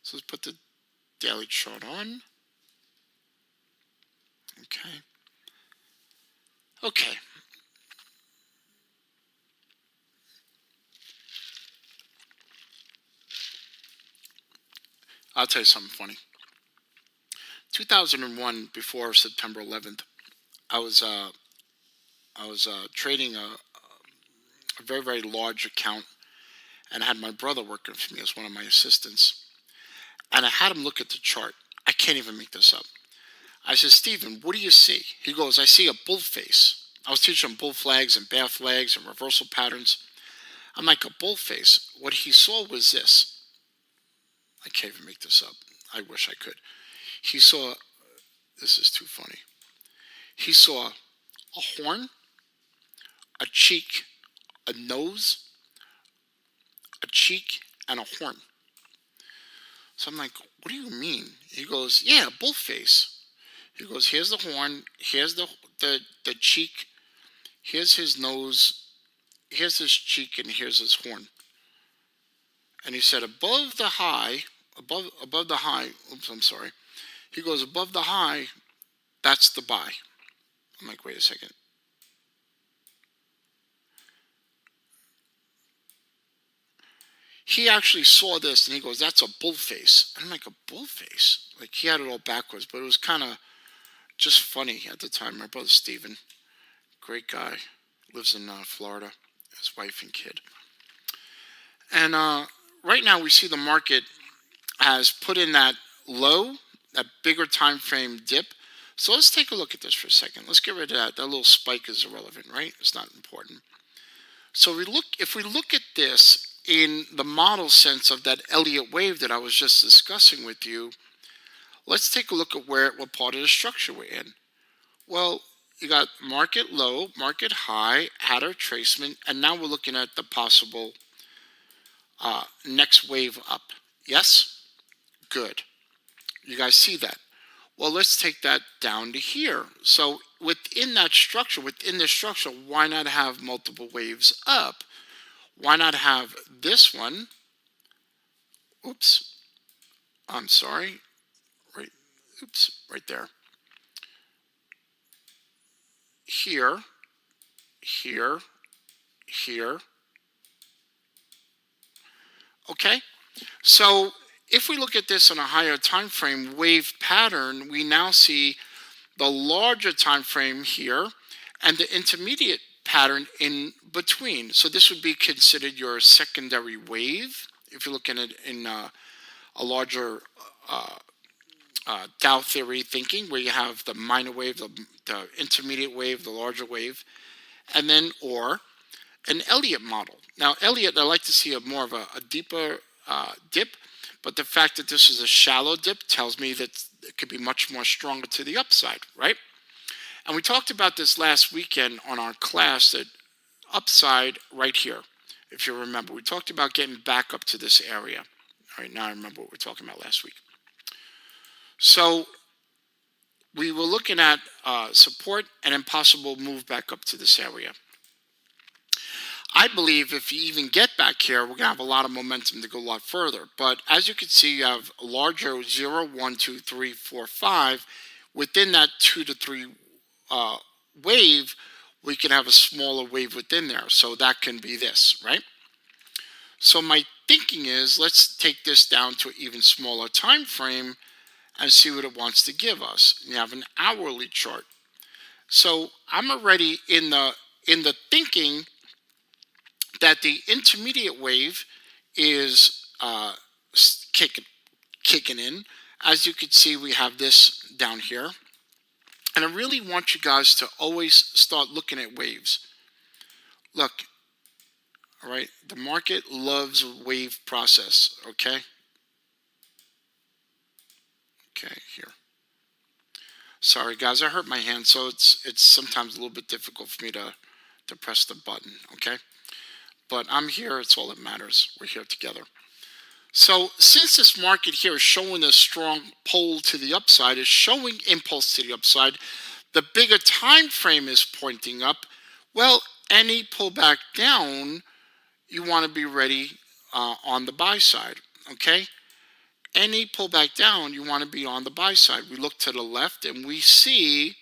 So let's put the daily chart on. Okay. I'll tell you something funny. 2001, before September 11th, I was trading a very, very large account, and I had my brother working for me as one of my assistants. And I had him look at the chart. I can't even make this up. I said, Stephen, what do you see? He goes, I see a bull face. I was teaching him bull flags and bear flags and reversal patterns. I'm like, a bull face? What he saw was this. I can't even make this up. I wish I could. He saw, this is too funny. He saw a horn, a cheek, a nose, a cheek, and a horn. So I'm like, what do you mean? He goes, yeah, bull face. He goes, here's the horn, here's the cheek, here's his nose, here's his cheek, and here's his horn. And he said above the high, oops, I'm sorry. He goes, above the high, that's the buy. I'm like, wait a second. He actually saw this and he goes, that's a bull face. And I'm like, a bull face? Like, he had it all backwards, but it was kind of just funny at the time. My brother Steven, great guy, lives in Florida, his wife and kid. And right now we see the market has put in that low, that bigger time frame dip. So let's take a look at this for a second. Let's get rid of that. That little spike is irrelevant, right? It's not important. So if we look at this in the model sense of that Elliott wave that I was just discussing with you, let's take a look at what part of the structure we're in. Well, you got market low, market high, had our retracement, and now we're looking at the possible next wave up. Yes? Good. You guys see that? Well, let's take that down to here. So within that structure, why not have multiple waves up? Why not have this one? Oops. I'm sorry. Right there. Here, here, here. Okay? So if we look at this on a higher time frame wave pattern, we now see the larger time frame here and the intermediate pattern in between. So this would be considered your secondary wave if you're looking at it in a larger Dow theory thinking, where you have the minor wave, the intermediate wave, the larger wave, and then or an Elliott model. Now Elliott, I like to see more of a deeper dip, but the fact that this is a shallow dip tells me that it could be much more stronger to the upside, right? And we talked about this last weekend on our class, that upside right here, if you remember. We talked about getting back up to this area. All right, now I remember what we were talking about last week. So we were looking at support and then possible move back up to this area. I believe if you even get back here, we're going to have a lot of momentum to go a lot further. But as you can see, you have a larger 0, 1, 2, 3, 4, 5. Within that 2 to 3 wave, we can have a smaller wave within there. So that can be this, right? So my thinking is, let's take this down to an even smaller time frame and see what it wants to give us. You have an hourly chart. So I'm already in the thinking that the intermediate wave is kicking in. As you can see, we have this down here. And I really want you guys to always start looking at waves. Look, all right, the market loves wave process, okay? Okay, here. Sorry, guys, I hurt my hand, so it's sometimes a little bit difficult for me to press the button, okay? But I'm here, it's all that matters. We're here together. So since this market here is showing a strong pull to the upside, is showing impulse to the upside, the bigger time frame is pointing up. Well, any pullback down, you want to be ready on the buy side, okay? Any pullback down, you want to be on the buy side. We look to the left and we see,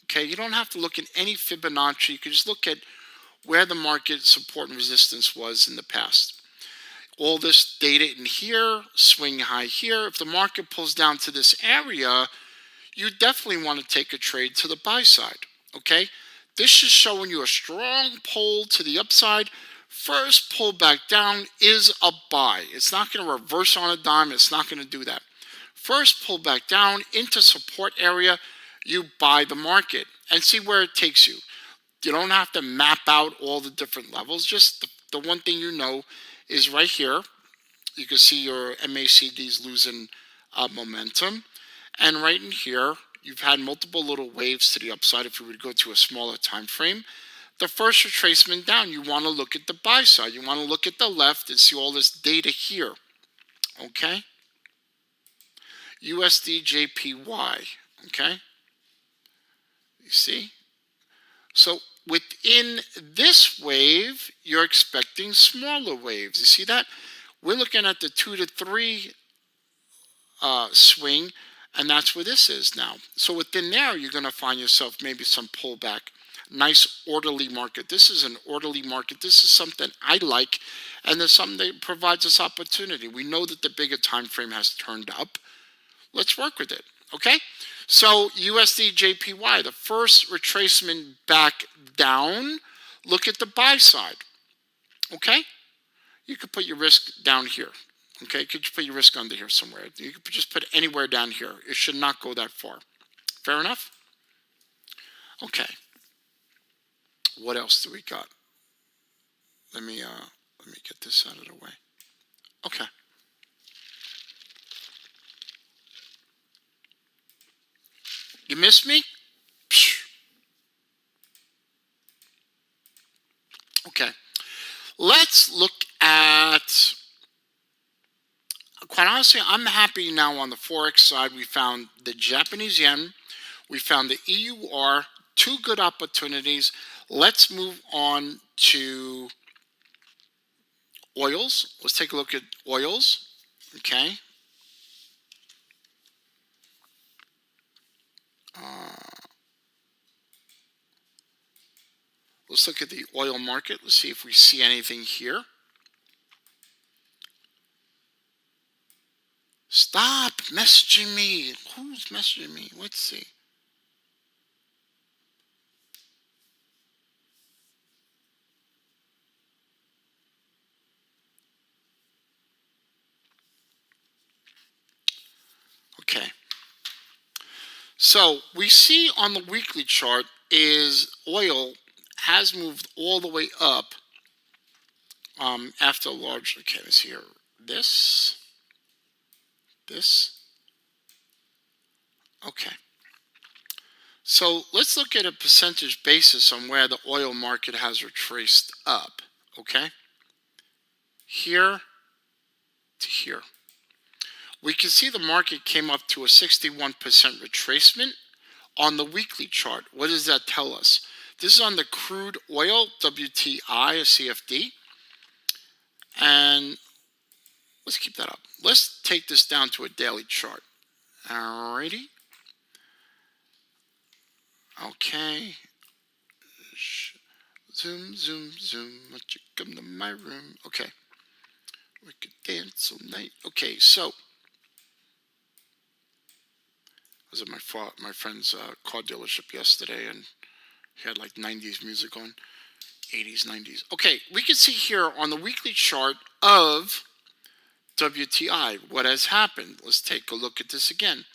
okay, you don't have to look at any Fibonacci. You can just look at where the market support and resistance was in the past. All this data in here, swing high here. If the market pulls down to this area, you definitely want to take a trade to the buy side, okay? This is showing you a strong pull to the upside. First pull back down is a buy. It's not going to reverse on a dime. It's not going to do that. First pull back down into support area, you buy the market and see where it takes you. You don't have to map out all the different levels. Just the one thing you know is right here. You can see your MACDs losing momentum. And right in here, you've had multiple little waves to the upside. If you would go to a smaller time frame, the first retracement down, you want to look at the buy side. You want to look at the left and see all this data here. Okay? USD JPY. Okay? You see? So within this wave, you're expecting smaller waves. You see that? We're looking at the 2 to 3 swing, and that's where this is now. So within there, you're going to find yourself maybe some pullback. Nice orderly market. This is an orderly market. This is something I like, and there's something that provides us opportunity. We know that the bigger time frame has turned up. Let's work with it. Okay? So USD JPY, the first retracement back down. Look at the buy side. Okay? You could put your risk down here. Okay? Could you put your risk under here somewhere? You could just put it anywhere down here. It should not go that far. Fair enough? Okay. What else do we got? Let me get this out of the way. Okay. You missed me? Psh. Okay. Let's look at, quite honestly, I'm happy now on the Forex side. We found the Japanese yen. We found the EUR. 2 good opportunities. Let's move on to oils. Let's take a look at oils. Okay. Let's look at the oil market. Let's see if we see anything here. Stop messaging me. Who's messaging me? Let's see. Okay. So we see on the weekly chart is oil has moved all the way up after a large, okay, let's see here. This. Okay. So let's look at a percentage basis on where the oil market has retraced up. Okay. Here to here. We can see the market came up to a 61% retracement on the weekly chart. What does that tell us? This is on the crude oil, WTI, a CFD. And let's keep that up. Let's take this down to a daily chart. Alrighty. Okay. Zoom, zoom, zoom. Why you come to my room? Okay. We could dance all night. Okay, so I was at my friend's car dealership yesterday, and he had like 90s music on, 80s, 90s. Okay, we can see here on the weekly chart of WTI what has happened. Let's take a look at this again.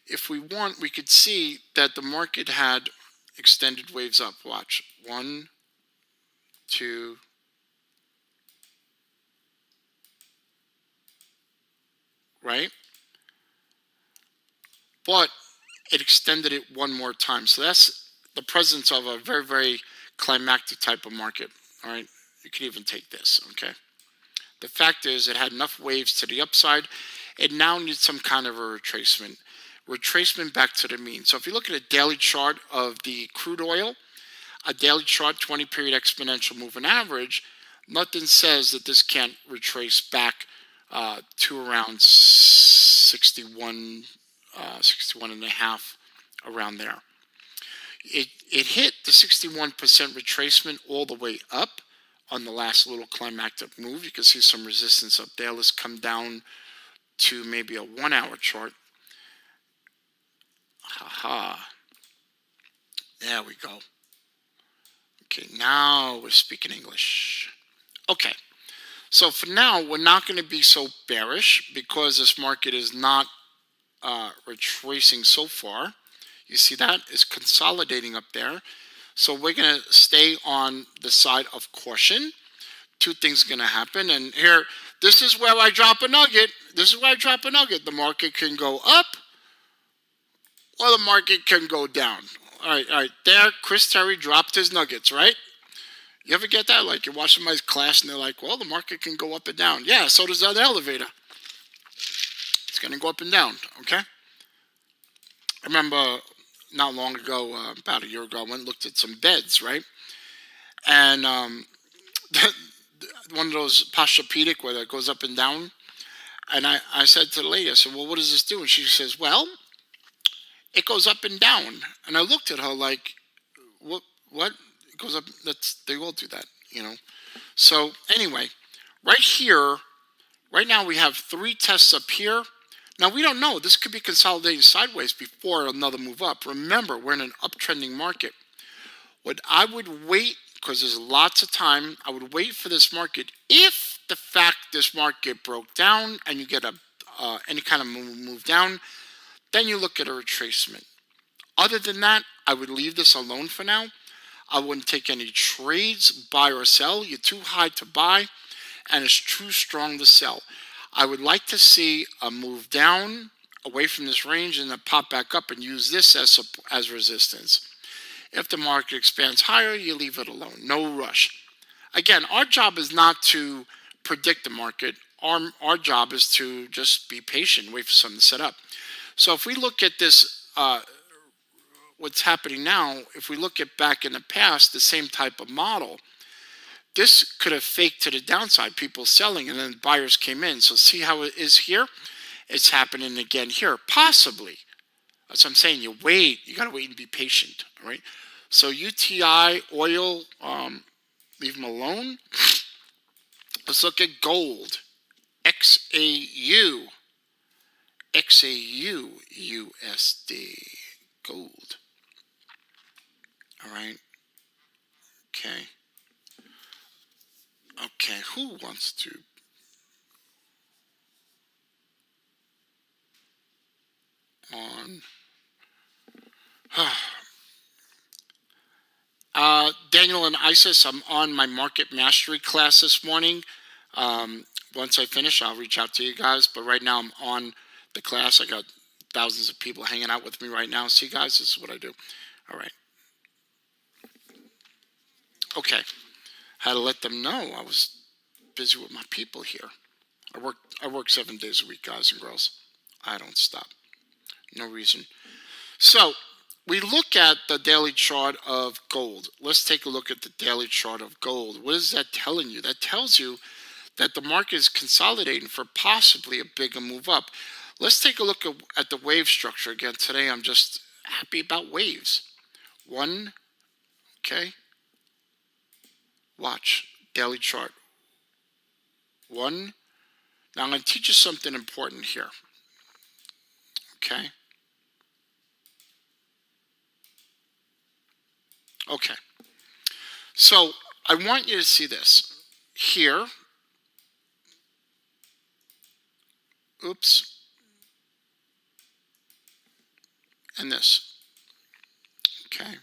If we want, we could see that the market had extended waves up. Watch. 1, 2, right? But it extended it one more time. So that's the presence of a very, very climactic type of market. All right. You can even take this. Okay. The fact is it had enough waves to the upside. It now needs some kind of a retracement. Retracement back to the mean. So if you look at a daily chart of the crude oil, a daily chart, 20 period exponential moving average, nothing says that this can't retrace back to around 61, 61 and a half, around there. It hit the 61% retracement all the way up on the last little climactic move. You can see some resistance up there. Let's come down to maybe a 1 hour chart. There we go. Okay, now we're speaking English. Okay, so for now, we're not going to be so bearish because this market is not retracing so far. You see that? It's consolidating up there. So we're going to stay on the side of caution. 2 things are going to happen. And here, this is where I drop a nugget. This is where I drop a nugget. The market can go up or the market can go down. All right. There, Chris Terry dropped his nuggets, right? You ever get that? Like, you're watching my class and they're like, well, the market can go up and down. Yeah, so does that elevator. It's going to go up and down, okay? I remember not long ago, about a year ago, I went and looked at some beds, right? And one of those Posturepedic where that goes up and down. And I said to the lady, I said, well, what does this do? And she says, well, it goes up and down. And I looked at her like, what? It goes up, they all do that, you know. So anyway, right here, right now we have 3 tests up here. Now we don't know. This could be consolidating sideways before another move up. Remember, we're in an uptrending market. What I would wait, because there's lots of time, I would wait for this market. If the fact this market broke down and you get any kind of move down, then you look at a retracement. Other than that, I would leave this alone for now. I wouldn't take any trades, buy or sell. You're too high to buy, and it's too strong to sell. I would like to see a move down away from this range and then pop back up and use this as resistance. If the market expands higher, you leave it alone. No rush. Again, our job is not to predict the market. Our job is to just be patient, wait for something to set up. So if we look at this, what's happening now, if we look at back in the past, the same type of model, this could have faked to the downside, people selling, and then buyers came in. So see how it is here? It's happening again here, possibly. That's what I'm saying. You got to wait and be patient, all right? So UTI, oil, leave them alone. Let's look at gold, XAU, USD, gold. All right. Okay, who wants to? Daniel and Isis, I'm on my market mastery class this morning. Once I finish, I'll reach out to you guys. But right now, I'm on the class. I got thousands of people hanging out with me right now. See, guys, this is what I do. All right. Okay. Had to let them know I was busy with my people here. I work 7 days a week, guys and girls. I don't stop. No reason. So we look at the daily chart of gold. Let's take a look at the daily chart of gold. What is that telling you? That tells you that the market is consolidating for possibly a bigger move up. Let's take a look at the wave structure again. Today I'm just happy about waves. One, okay. Watch, daily chart. One. Now I'm going to teach you something important here. Okay. Okay. So I want you to see this. Here. Oops. And this. Okay.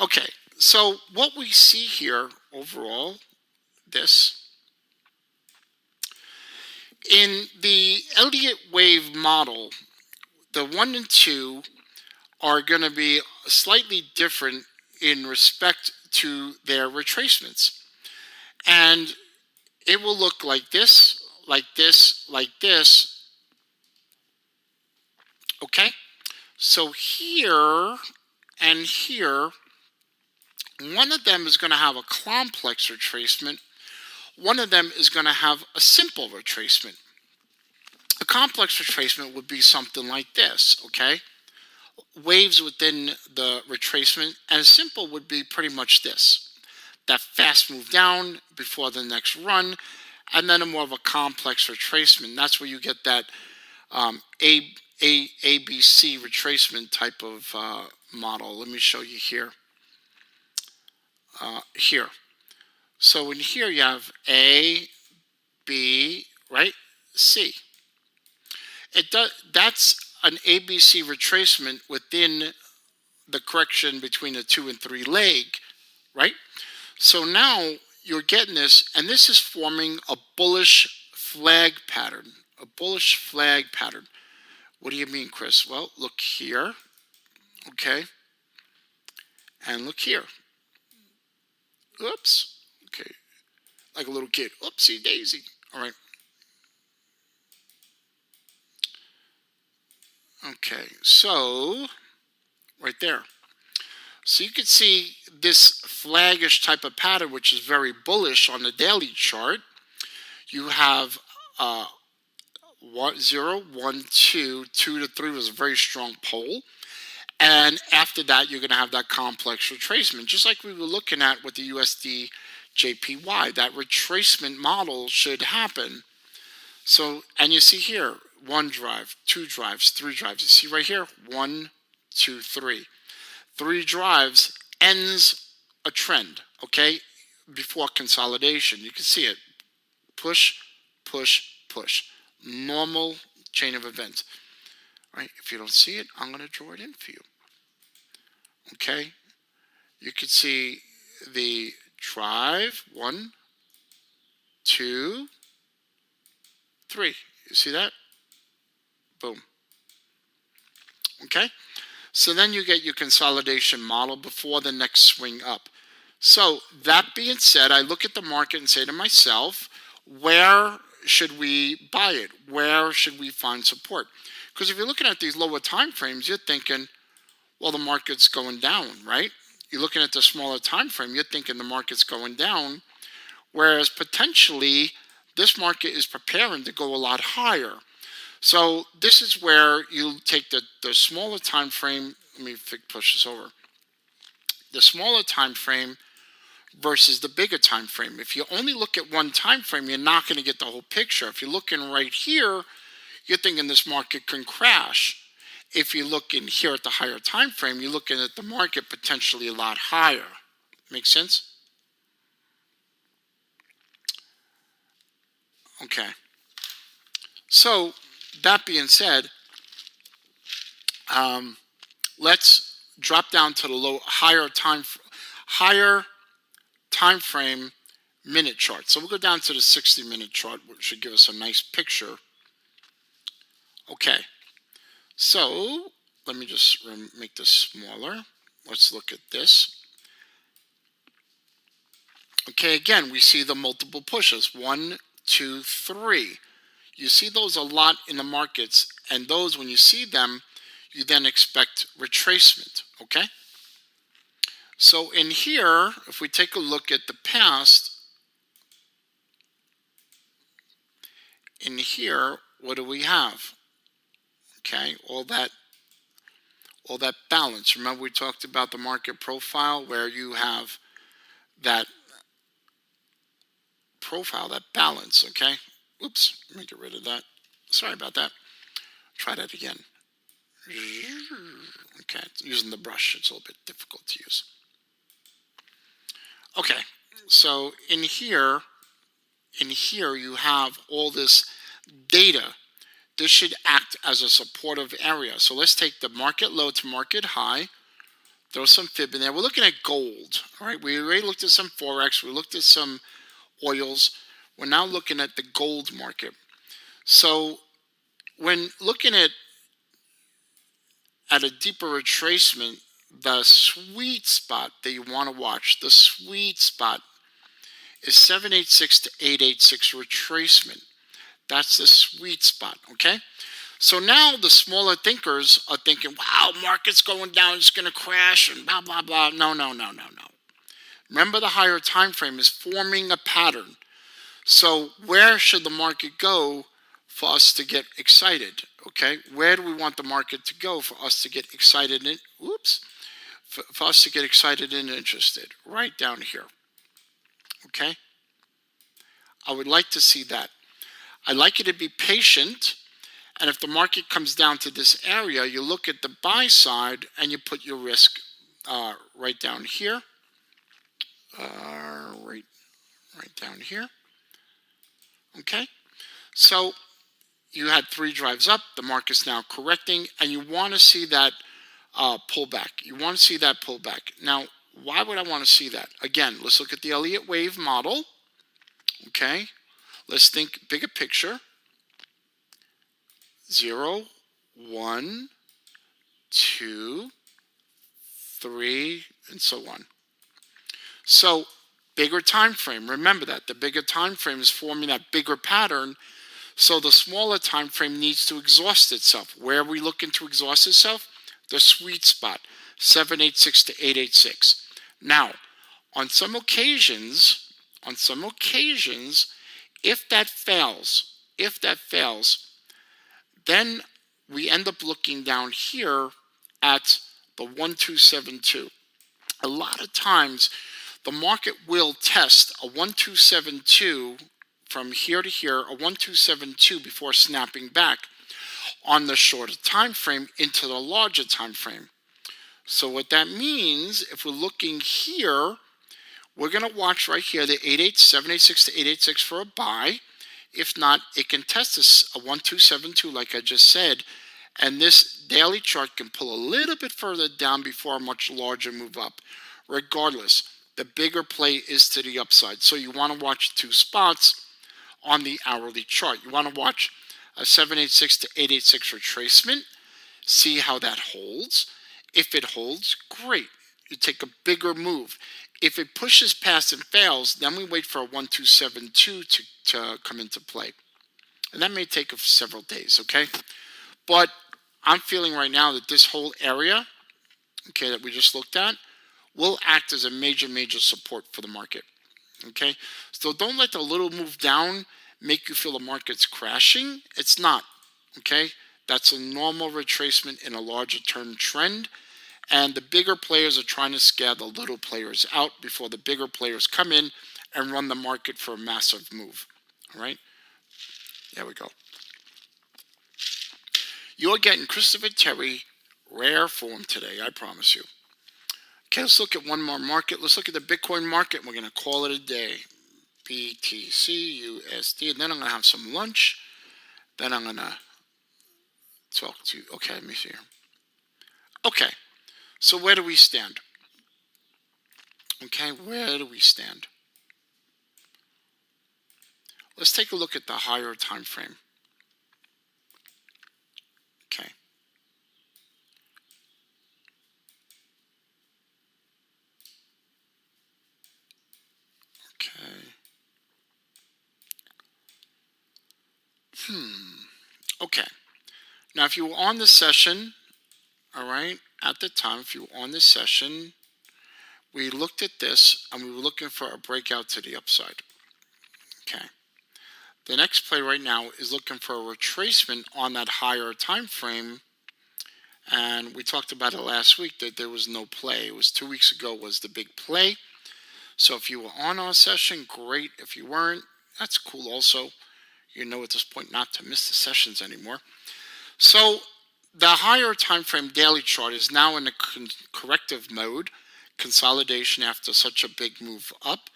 Okay. So what we see here overall, this. In the Elliott Wave model, the 1 and 2 are going to be slightly different in respect to their retracements. And it will look like this, like this, like this. Okay? So here and here, one of them is going to have a complex retracement. One of them is going to have a simple retracement. A complex retracement would be something like this, okay? Waves within the retracement, and simple would be pretty much this. That fast move down before the next run, and then a more of a complex retracement. That's where you get that ABC retracement type of model. Let me show you here. Here. So in here you have A, B, right? C. That's an ABC retracement within the correction between the 2 and 3 leg, right? So now you're getting this, and this is forming a bullish flag pattern. A bullish flag pattern. What do you mean, Chris? Well, look here, okay? And look here. Oops. Okay. Like a little kid. Oopsie daisy. All right. Okay, so right there. So you can see this flaggish type of pattern, which is very bullish on the daily chart. You have 0, 1, 2, 2 to 3 was a very strong pole. And after that, you're going to have that complex retracement, just like we were looking at with the USD JPY. That retracement model should happen. So, and you see here, 1 drive, 2 drives, 3 drives. You see right here, 1, 2, 3. 3 drives ends a trend, okay, before consolidation. You can see it. Push, push, push. Normal chain of events. All right, if you don't see it, I'm going to draw it in for you. Okay, you can see the drive, 1, 2, 3. You see that? Boom. Okay, so then you get your consolidation model before the next swing up. So that being said, I look at the market and say to myself, where should we buy it? Where should we find support? Because if you're looking at these lower time frames, you're thinking, well, the market's going down, right? You're looking at the smaller time frame, you're thinking the market's going down, whereas potentially this market is preparing to go a lot higher. So this is where you take the smaller time frame. Let me push this over. The smaller time frame versus the bigger time frame. If you only look at one time frame, you're not going to get the whole picture. If you're looking right here, you're thinking this market can crash. If you look in here at the higher time frame, you're looking at the market potentially a lot higher. Make sense? Okay. So that being said, let's drop down to the higher time frame minute chart. So we'll go down to the 60-minute chart, which should give us a nice picture. Okay. So let me just make this smaller. Let's look at this. Okay, again, we see the multiple pushes. 1, 2, 3. You see those a lot in the markets, and those, when you see them, you then expect retracement, okay? So in here, if we take a look at the past, in here, what do we have? Okay, all that balance. Remember we talked about the market profile where you have that profile, that balance, okay? Oops, let me get rid of that. Sorry about that. Try that again. Okay, using the brush, it's a little bit difficult to use. Okay, so in here you have all this data. This should act as a supportive area. So let's take the market low to market high. Throw some fib in there. We're looking at gold. All right, we already looked at some Forex. We looked at some oils. We're now looking at the gold market. So when looking at a deeper retracement, the sweet spot that you want to watch, the sweet spot is 786 to 886 retracement. That's the sweet spot, okay? So now the smaller thinkers are thinking, wow, market's going down, it's going to crash, and blah, blah, blah. No. Remember, the higher time frame is forming a pattern. So where should the market go for us to get excited, okay? Where do we want the market to go for us to get excited and, for us to get excited and interested? Right down here, okay? I would like to see that. I'd like you to be patient, and if the market comes down to this area, you look at the buy side and you put your risk right down here, right down here. Okay, so you had 3 drives up. The market's now correcting, and you want to see that pullback. You want to see that pullback. Now, why would I want to see that? Again, let's look at the Elliott Wave model. Okay. Let's think bigger picture. 0, 1, 2, 3, and so on. So bigger time frame. Remember that. The bigger time frame is forming that bigger pattern. So the smaller time frame needs to exhaust itself. Where are we looking to exhaust itself? The sweet spot, 786 to 886. Now, on some occasions, if that fails, then we end up looking down here at the 1272. A lot of times, the market will test a 1272 from here to here, a 1272 before snapping back on the shorter time frame into the larger time frame. So what that means, if we're looking here, we're going to watch right here the 786 to 886 for a buy. If not, it can test this a 1272 like I just said, and this daily chart can pull a little bit further down before a much larger move up. Regardless, the bigger play is to the upside. So you want to watch two spots on the hourly chart. You want to watch a 786 to 886 retracement, see how that holds. If it holds, great. You take a bigger move. If it pushes past and fails, then we wait for a 1272 to come into play. And that may take several days, okay? But I'm feeling right now that this whole area, okay, that we just looked at, will act as a major, major support for the market, okay? So don't let the little move down make you feel the market's crashing. It's not, okay? That's a normal retracement in a larger term trend. And the bigger players are trying to scare the little players out before the bigger players come in and run the market for a massive move. All right? There we go. You're getting Christopher Terry rare form today, I promise you. Okay, let's look at one more market. Let's look at the Bitcoin market. We're going to call it a day. BTC, USD. And then I'm going to have some lunch. Then I'm going to talk to you. Okay, let me see here. Okay. So where do we stand? Okay, where do we stand? Let's take a look at the higher time frame. Okay. Okay. Now, if you were on the session, all right, at the time, if you were on the session, we looked at this and we were looking for a breakout to the upside. Okay. The next play right now is looking for a retracement on that higher time frame. And we talked about it last week that there was no play. It was 2 weeks ago was the big play. So if you were on our session, great. If you weren't, that's cool also. You know at this point not to miss the sessions anymore. So the higher time frame daily chart is now in a corrective mode, consolidation after such a big move up.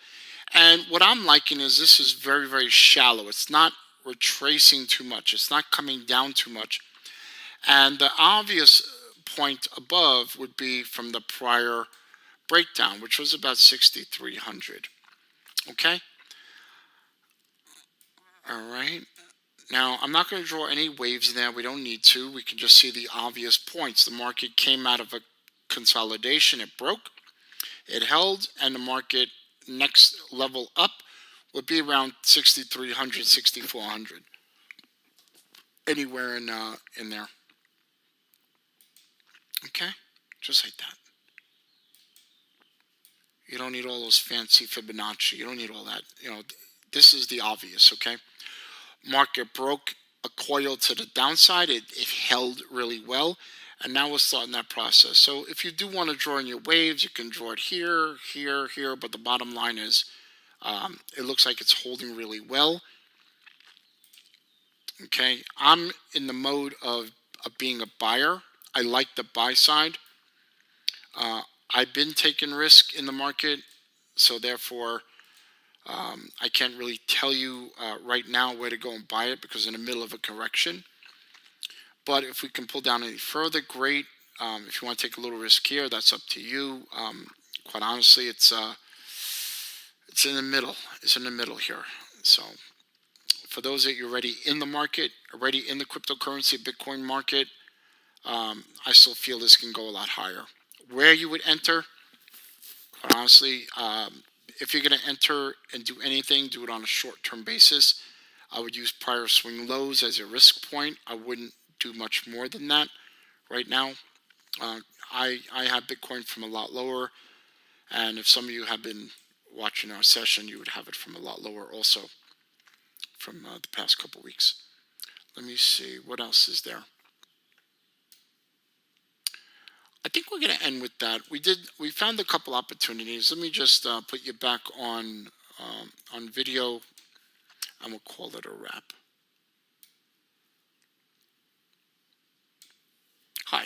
And what I'm liking is this is very, very shallow. It's not retracing too much. It's not coming down too much. And the obvious point above would be from the prior breakdown, which was about 6,300. Okay? All right. Now, I'm not going to draw any waves in there. We don't need to. We can just see the obvious points. The market came out of a consolidation. It broke. It held. And the market next level up would be around 6,300, 6,400. Anywhere in there. Okay? Just like that. You don't need all those fancy Fibonacci. You don't need all that. You know, this is the obvious, okay? Market broke a coil to the downside. It held really well. And now we're starting that process. So if you do want to draw in your waves, you can draw it here, here, here. But the bottom line is it looks like it's holding really well. Okay, I'm in the mode of being a buyer. I like the buy side. I've been taking risk in the market. So therefore, I can't really tell you right now where to go and buy it because in the middle of a correction. But if we can pull down any further, great. If you want to take a little risk here, that's up to you. Quite honestly, it's in the middle. It's in the middle here. So for those that you're already in the market, already in the cryptocurrency Bitcoin market, I still feel this can go a lot higher. Where you would enter, quite honestly, if you're going to enter and do anything, do it on a short-term basis. I would use prior swing lows as a risk point. I wouldn't do much more than that right now. I have Bitcoin from a lot lower, and if some of you have been watching our session, you would have it from a lot lower also from the past couple weeks. Let me see, what else is there? I think we're going to end with that. We found a couple opportunities. Let me just put you back on video, and we'll call it a wrap. Hi.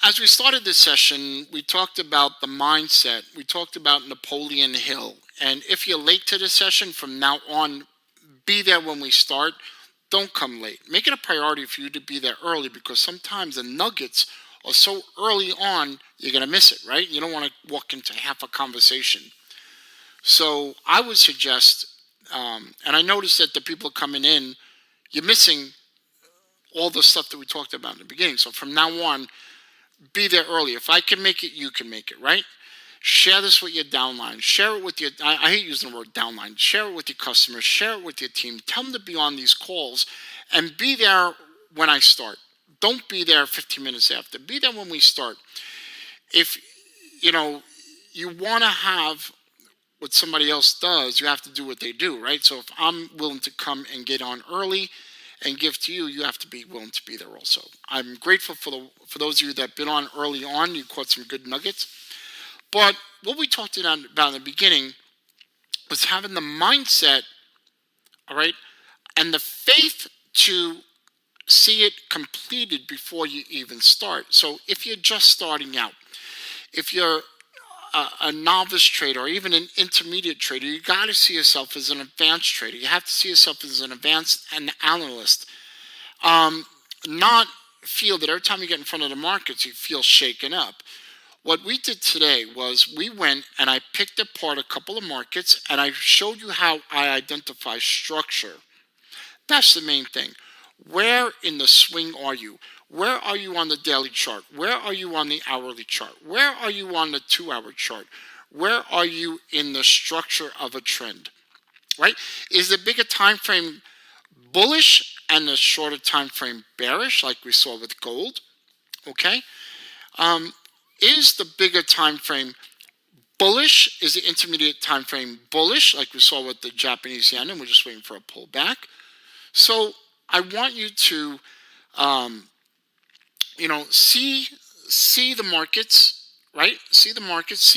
As we started this session, we talked about the mindset. We talked about Napoleon Hill. And if you're late to this session, from now on, be there when we start. Don't come late. Make it a priority for you to be there early, because sometimes the nuggets are so early on, you're going to miss it, right? You don't want to walk into half a conversation. So I would suggest, and I noticed that the people coming in, you're missing all the stuff that we talked about in the beginning. So from now on, be there early. If I can make it, you can make it, right? Share this with your downline. Share it with your, I hate using the word downline. Share it with your customers. Share it with your team. Tell them to be on these calls and be there when I start. Don't be there 15 minutes after. Be there when we start. If, you want to have what somebody else does, you have to do what they do, right? So if I'm willing to come and get on early and give to you, you have to be willing to be there also. I'm grateful for those of you that have been on early on. You caught some good nuggets. But what we talked about in the beginning was having the mindset, all right, and the faith to see it completed before you even start. So if you're just starting out, if you're a novice trader or even an intermediate trader, you got to see yourself as an advanced trader. You have to see yourself as an advanced analyst. Not feel that every time you get in front of the markets, you feel shaken up. What we did today was we went and I picked apart a couple of markets and I showed you how I identify structure. That's the main thing. Where in the swing are you? Where are you on the daily chart? Where are you on the hourly chart? Where are you on the 2-hour chart? Where are you in the structure of a trend? Right? Is the bigger time frame bullish and the shorter time frame bearish, like we saw with gold? Okay. Is the bigger time frame bullish? Is the intermediate time frame bullish, like we saw with the Japanese yen, and we're just waiting for a pullback? So I want you to, see the markets, right? See the markets.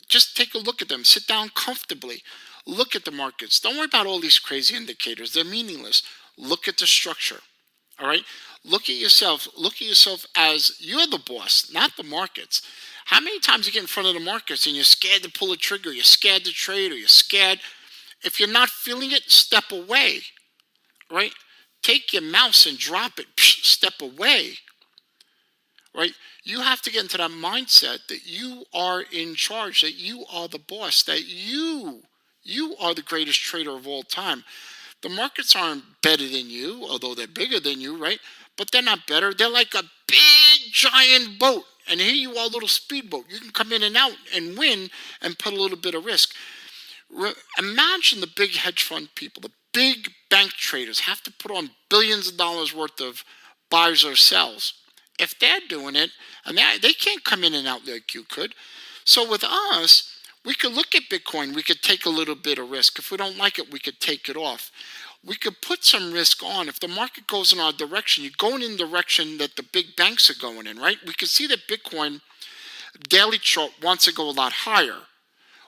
Just take a look at them. Sit down comfortably. Look at the markets. Don't worry about all these crazy indicators. They're meaningless. Look at the structure. All right? Look at yourself. Look at yourself as you're the boss, not the markets. How many times you get in front of the markets and you're scared to pull a trigger, you're scared to trade, or you're scared? If you're not feeling it, step away. Right? Take your mouse and drop it. Step away. Right? You have to get into that mindset that you are in charge, that you are the boss, that you are the greatest trader of all time. The markets aren't better than you, although they're bigger than you, right? But they're not better. They're like a big, giant boat. And here you are, a little speedboat. You can come in and out and win and put a little bit of risk. Imagine the big hedge fund people, the big bank traders have to put on billions of dollars worth of buys or sells. If they're doing it, and they can't come in and out like you could. So with us, we could look at Bitcoin. We could take a little bit of risk. If we don't like it, we could take it off. We could put some risk on. If the market goes in our direction, you're going in the direction that the big banks are going in, right? We could see that Bitcoin daily chart wants to go a lot higher.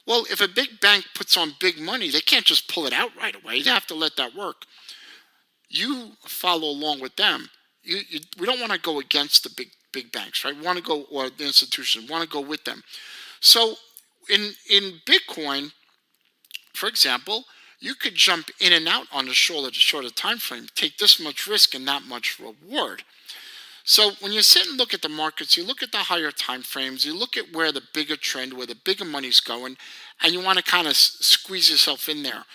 Well, if a big bank puts on big money, they can't just pull it out right away. They have to let that work. You follow along with them. We don't want to go against the big banks, right? We want to go, or the institutions, want to go with them. So in Bitcoin, for example, you could jump in and out on the shorter time frame, take this much risk and that much reward. So when you sit and look at the markets, you look at the higher time frames, you look at where the bigger trend, where the bigger money's going, and you want to kind of squeeze yourself in there,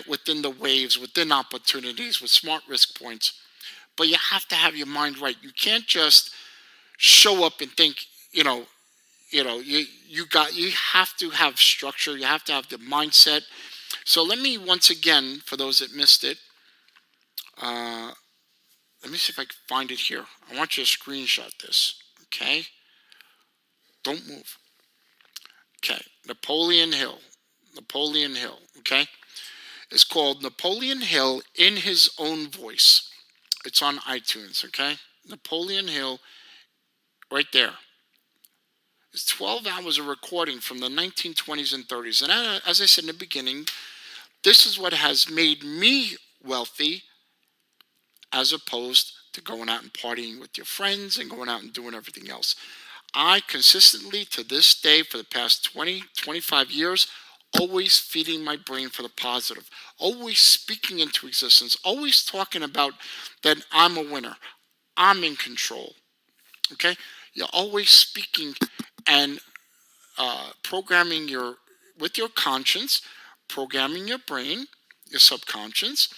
within the waves, within opportunities, with smart risk points. But you have to have your mind right. You can't just show up and think, you have to have structure. You have to have the mindset. So let me, once again, for those that missed it, let me see if I can find it here. I want you to screenshot this, okay? Don't move. Okay, Napoleon Hill, okay? It's called Napoleon Hill in His Own Voice. It's on iTunes, okay? Napoleon Hill, right there. It's 12 hours of recording from the 1920s and 30s. And as I said in the beginning, this is what has made me wealthy as opposed to going out and partying with your friends and going out and doing everything else. I consistently, to this day, for the past 20, 25 years, always feeding my brain for the positive, always speaking into existence, always talking about that I'm a winner, I'm in control, okay? You're always speaking and programming with your conscience, programming your brain, your subconscious,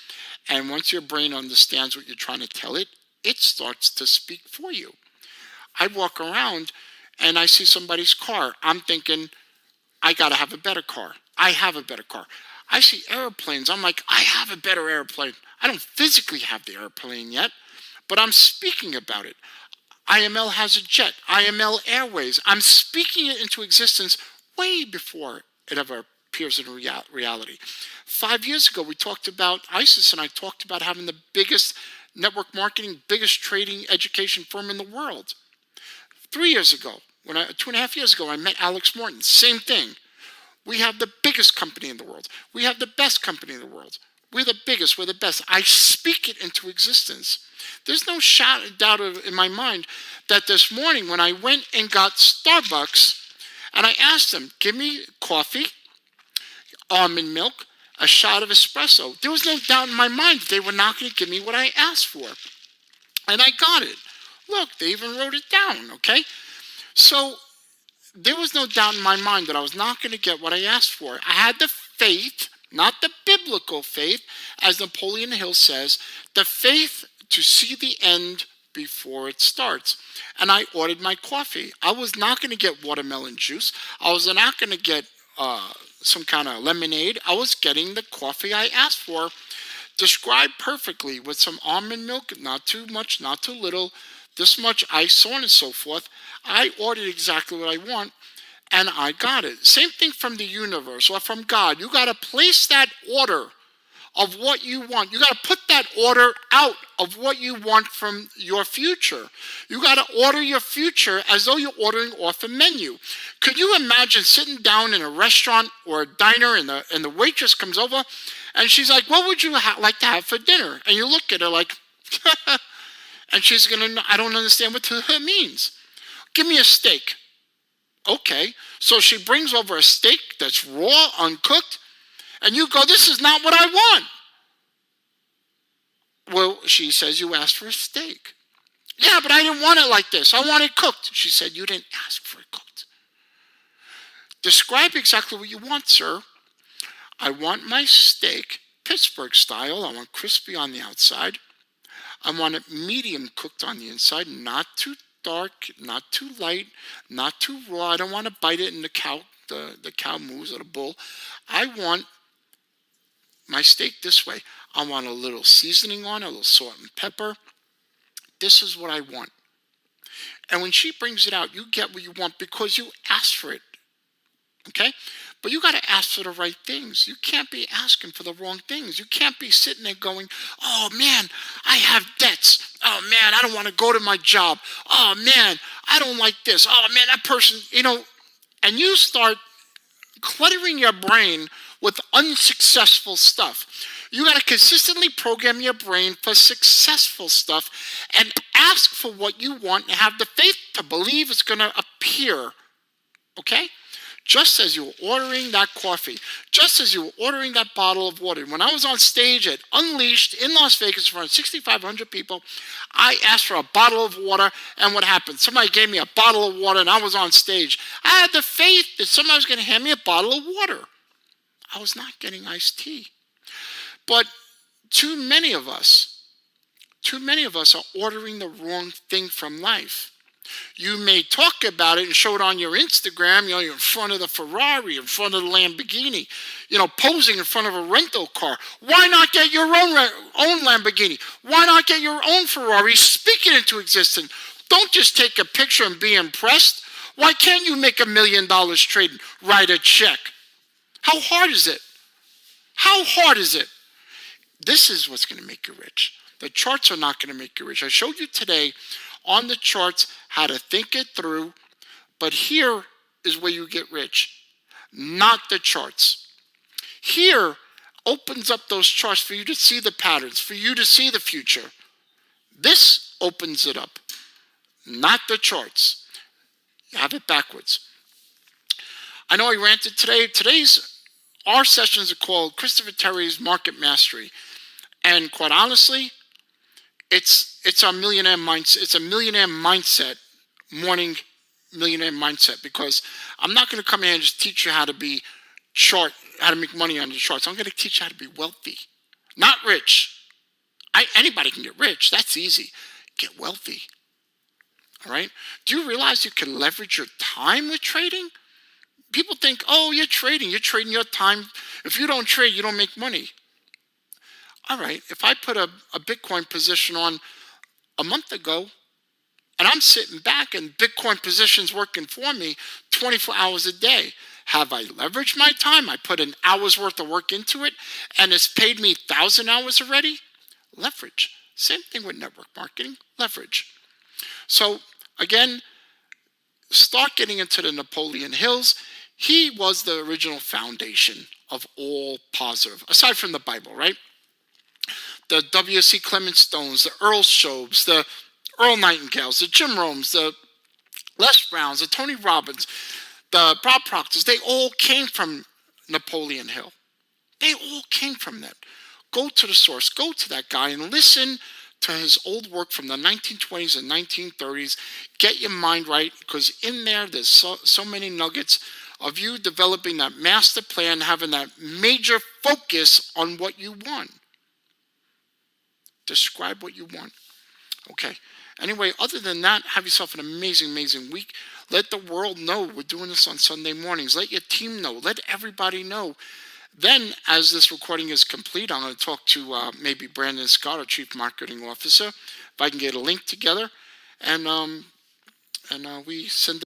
and once your brain understands what you're trying to tell it, it starts to speak for you. I walk around and I see somebody's car. I'm thinking, I got to have a better car. I have a better car. I see airplanes. I'm like, I have a better airplane. I don't physically have the airplane yet, but I'm speaking about it. IML has a jet. IML Airways. I'm speaking it into existence way before it ever appears in reality. 5 years ago, we talked about, ISIS and I talked about having the biggest network marketing, biggest trading education firm in the world. 3 years ago, 2.5 years ago, I met Alex Morton. Same thing. We have the biggest company in the world. We have the best company in the world. We're the biggest. We're the best. I speak it into existence. There's no doubt in my mind that this morning when I went and got Starbucks and I asked them, give me coffee, almond milk, a shot of espresso. There was no doubt in my mind that they were not going to give me what I asked for. And I got it. Look, they even wrote it down, okay? So there was no doubt in my mind that I was not going to get what I asked for. I had the faith, not the biblical faith, as Napoleon Hill says, the faith to see the end before it starts. And I ordered my coffee. I was not going to get watermelon juice. I was not going to get some kind of lemonade. I was getting the coffee I asked for, described perfectly with some almond milk, not too much, not too little, this much ice, so on and so forth. I ordered exactly what I want, and I got it. Same thing from the universe or from God. You got to place that order of what you want. You got to put that order out of what you want from your future. You got to order your future as though you're ordering off a menu. Could you imagine sitting down in a restaurant or a diner and the waitress comes over and she's like, what would you like to have for dinner? And you look at her like, and she's going to, I don't understand what it means. Give me a steak. Okay. So she brings over a steak that's raw, uncooked, and you go, this is not what I want. Well, she says, you asked for a steak. Yeah, but I didn't want it like this. I want it cooked. She said, you didn't ask for it cooked. Describe exactly what you want, sir. I want my steak Pittsburgh style. I want crispy on the outside. I want it medium cooked on the inside, not too dark, not too light, not too raw. I don't want to bite it in the cow moves or the bull. I want my steak this way. I want a little seasoning on it, a little salt and pepper. This is what I want. And when she brings it out, you get what you want because you asked for it. Okay? But you got to ask for the right things. You can't be asking for the wrong things. You can't be sitting there going, oh, man, I have debts. Oh, man, I don't want to go to my job. Oh, man, I don't like this. Oh, man, that person, and you start cluttering your brain with unsuccessful stuff. You got to consistently program your brain for successful stuff and ask for what you want and have the faith to believe it's going to appear. Okay? Just as you were ordering that coffee, just as you were ordering that bottle of water. When I was on stage at Unleashed in Las Vegas in front of 6,500 people, I asked for a bottle of water, and what happened? Somebody gave me a bottle of water, and I was on stage. I had the faith that somebody was going to hand me a bottle of water. I was not getting iced tea. But too many of us are ordering the wrong thing from life. You may talk about it and show it on your Instagram. You're in front of the Ferrari, in front of the Lamborghini, posing in front of a rental car. Why not get your own Lamborghini? Why not get your own Ferrari? Speak it into existence. Don't just take a picture and be impressed. Why can't you make $1 million trading? Write a check. How hard is it? How hard is it? This is what's going to make you rich. The charts are not going to make you rich. I showed you today on the charts how to think it through, but here is where you get rich, not the charts. Here opens up those charts for you to see the patterns, for you to see the future. This opens it up, not the charts. You have it backwards. I know I ranted today. Our sessions are called Christopher Terry's Market Mastery. And quite honestly, it's our millionaire mindset. It's a millionaire mindset, morning millionaire mindset, because I'm not going to come here and just teach you how to make money on the charts. I'm going to teach you how to be wealthy, not rich. Anybody can get rich. That's easy. Get wealthy. All right. Do you realize you can leverage your time with trading? People think, oh, you're trading your time. If you don't trade, you don't make money. All right, if I put a Bitcoin position on a month ago, and I'm sitting back and Bitcoin position's working for me 24 hours a day, have I leveraged my time? I put an hour's worth of work into it, and it's paid me 1,000 hours already? Leverage. Same thing with network marketing, leverage. So, again, start getting into the Napoleon Hills. He was the original foundation of all positive, aside from the Bible, right? The W.C. Clement Stones, the Earl Shobes, the Earl Nightingales, the Jim Rohns, the Les Browns, the Tony Robbins, the Bob Proctors, they all came from Napoleon Hill. They all came from that. Go to the source. Go to that guy and listen to his old work from the 1920s and 1930s. Get your mind right, because in there, there's so many nuggets of you developing that master plan, having that major focus on what you want. Describe what you want. Okay. Anyway, other than that, have yourself an amazing, amazing week. Let the world know we're doing this on Sunday mornings. Let your team know. Let everybody know. Then, as this recording is complete, I'm going to talk to maybe Brandon Scott, our Chief Marketing Officer, if I can get a link together, and we send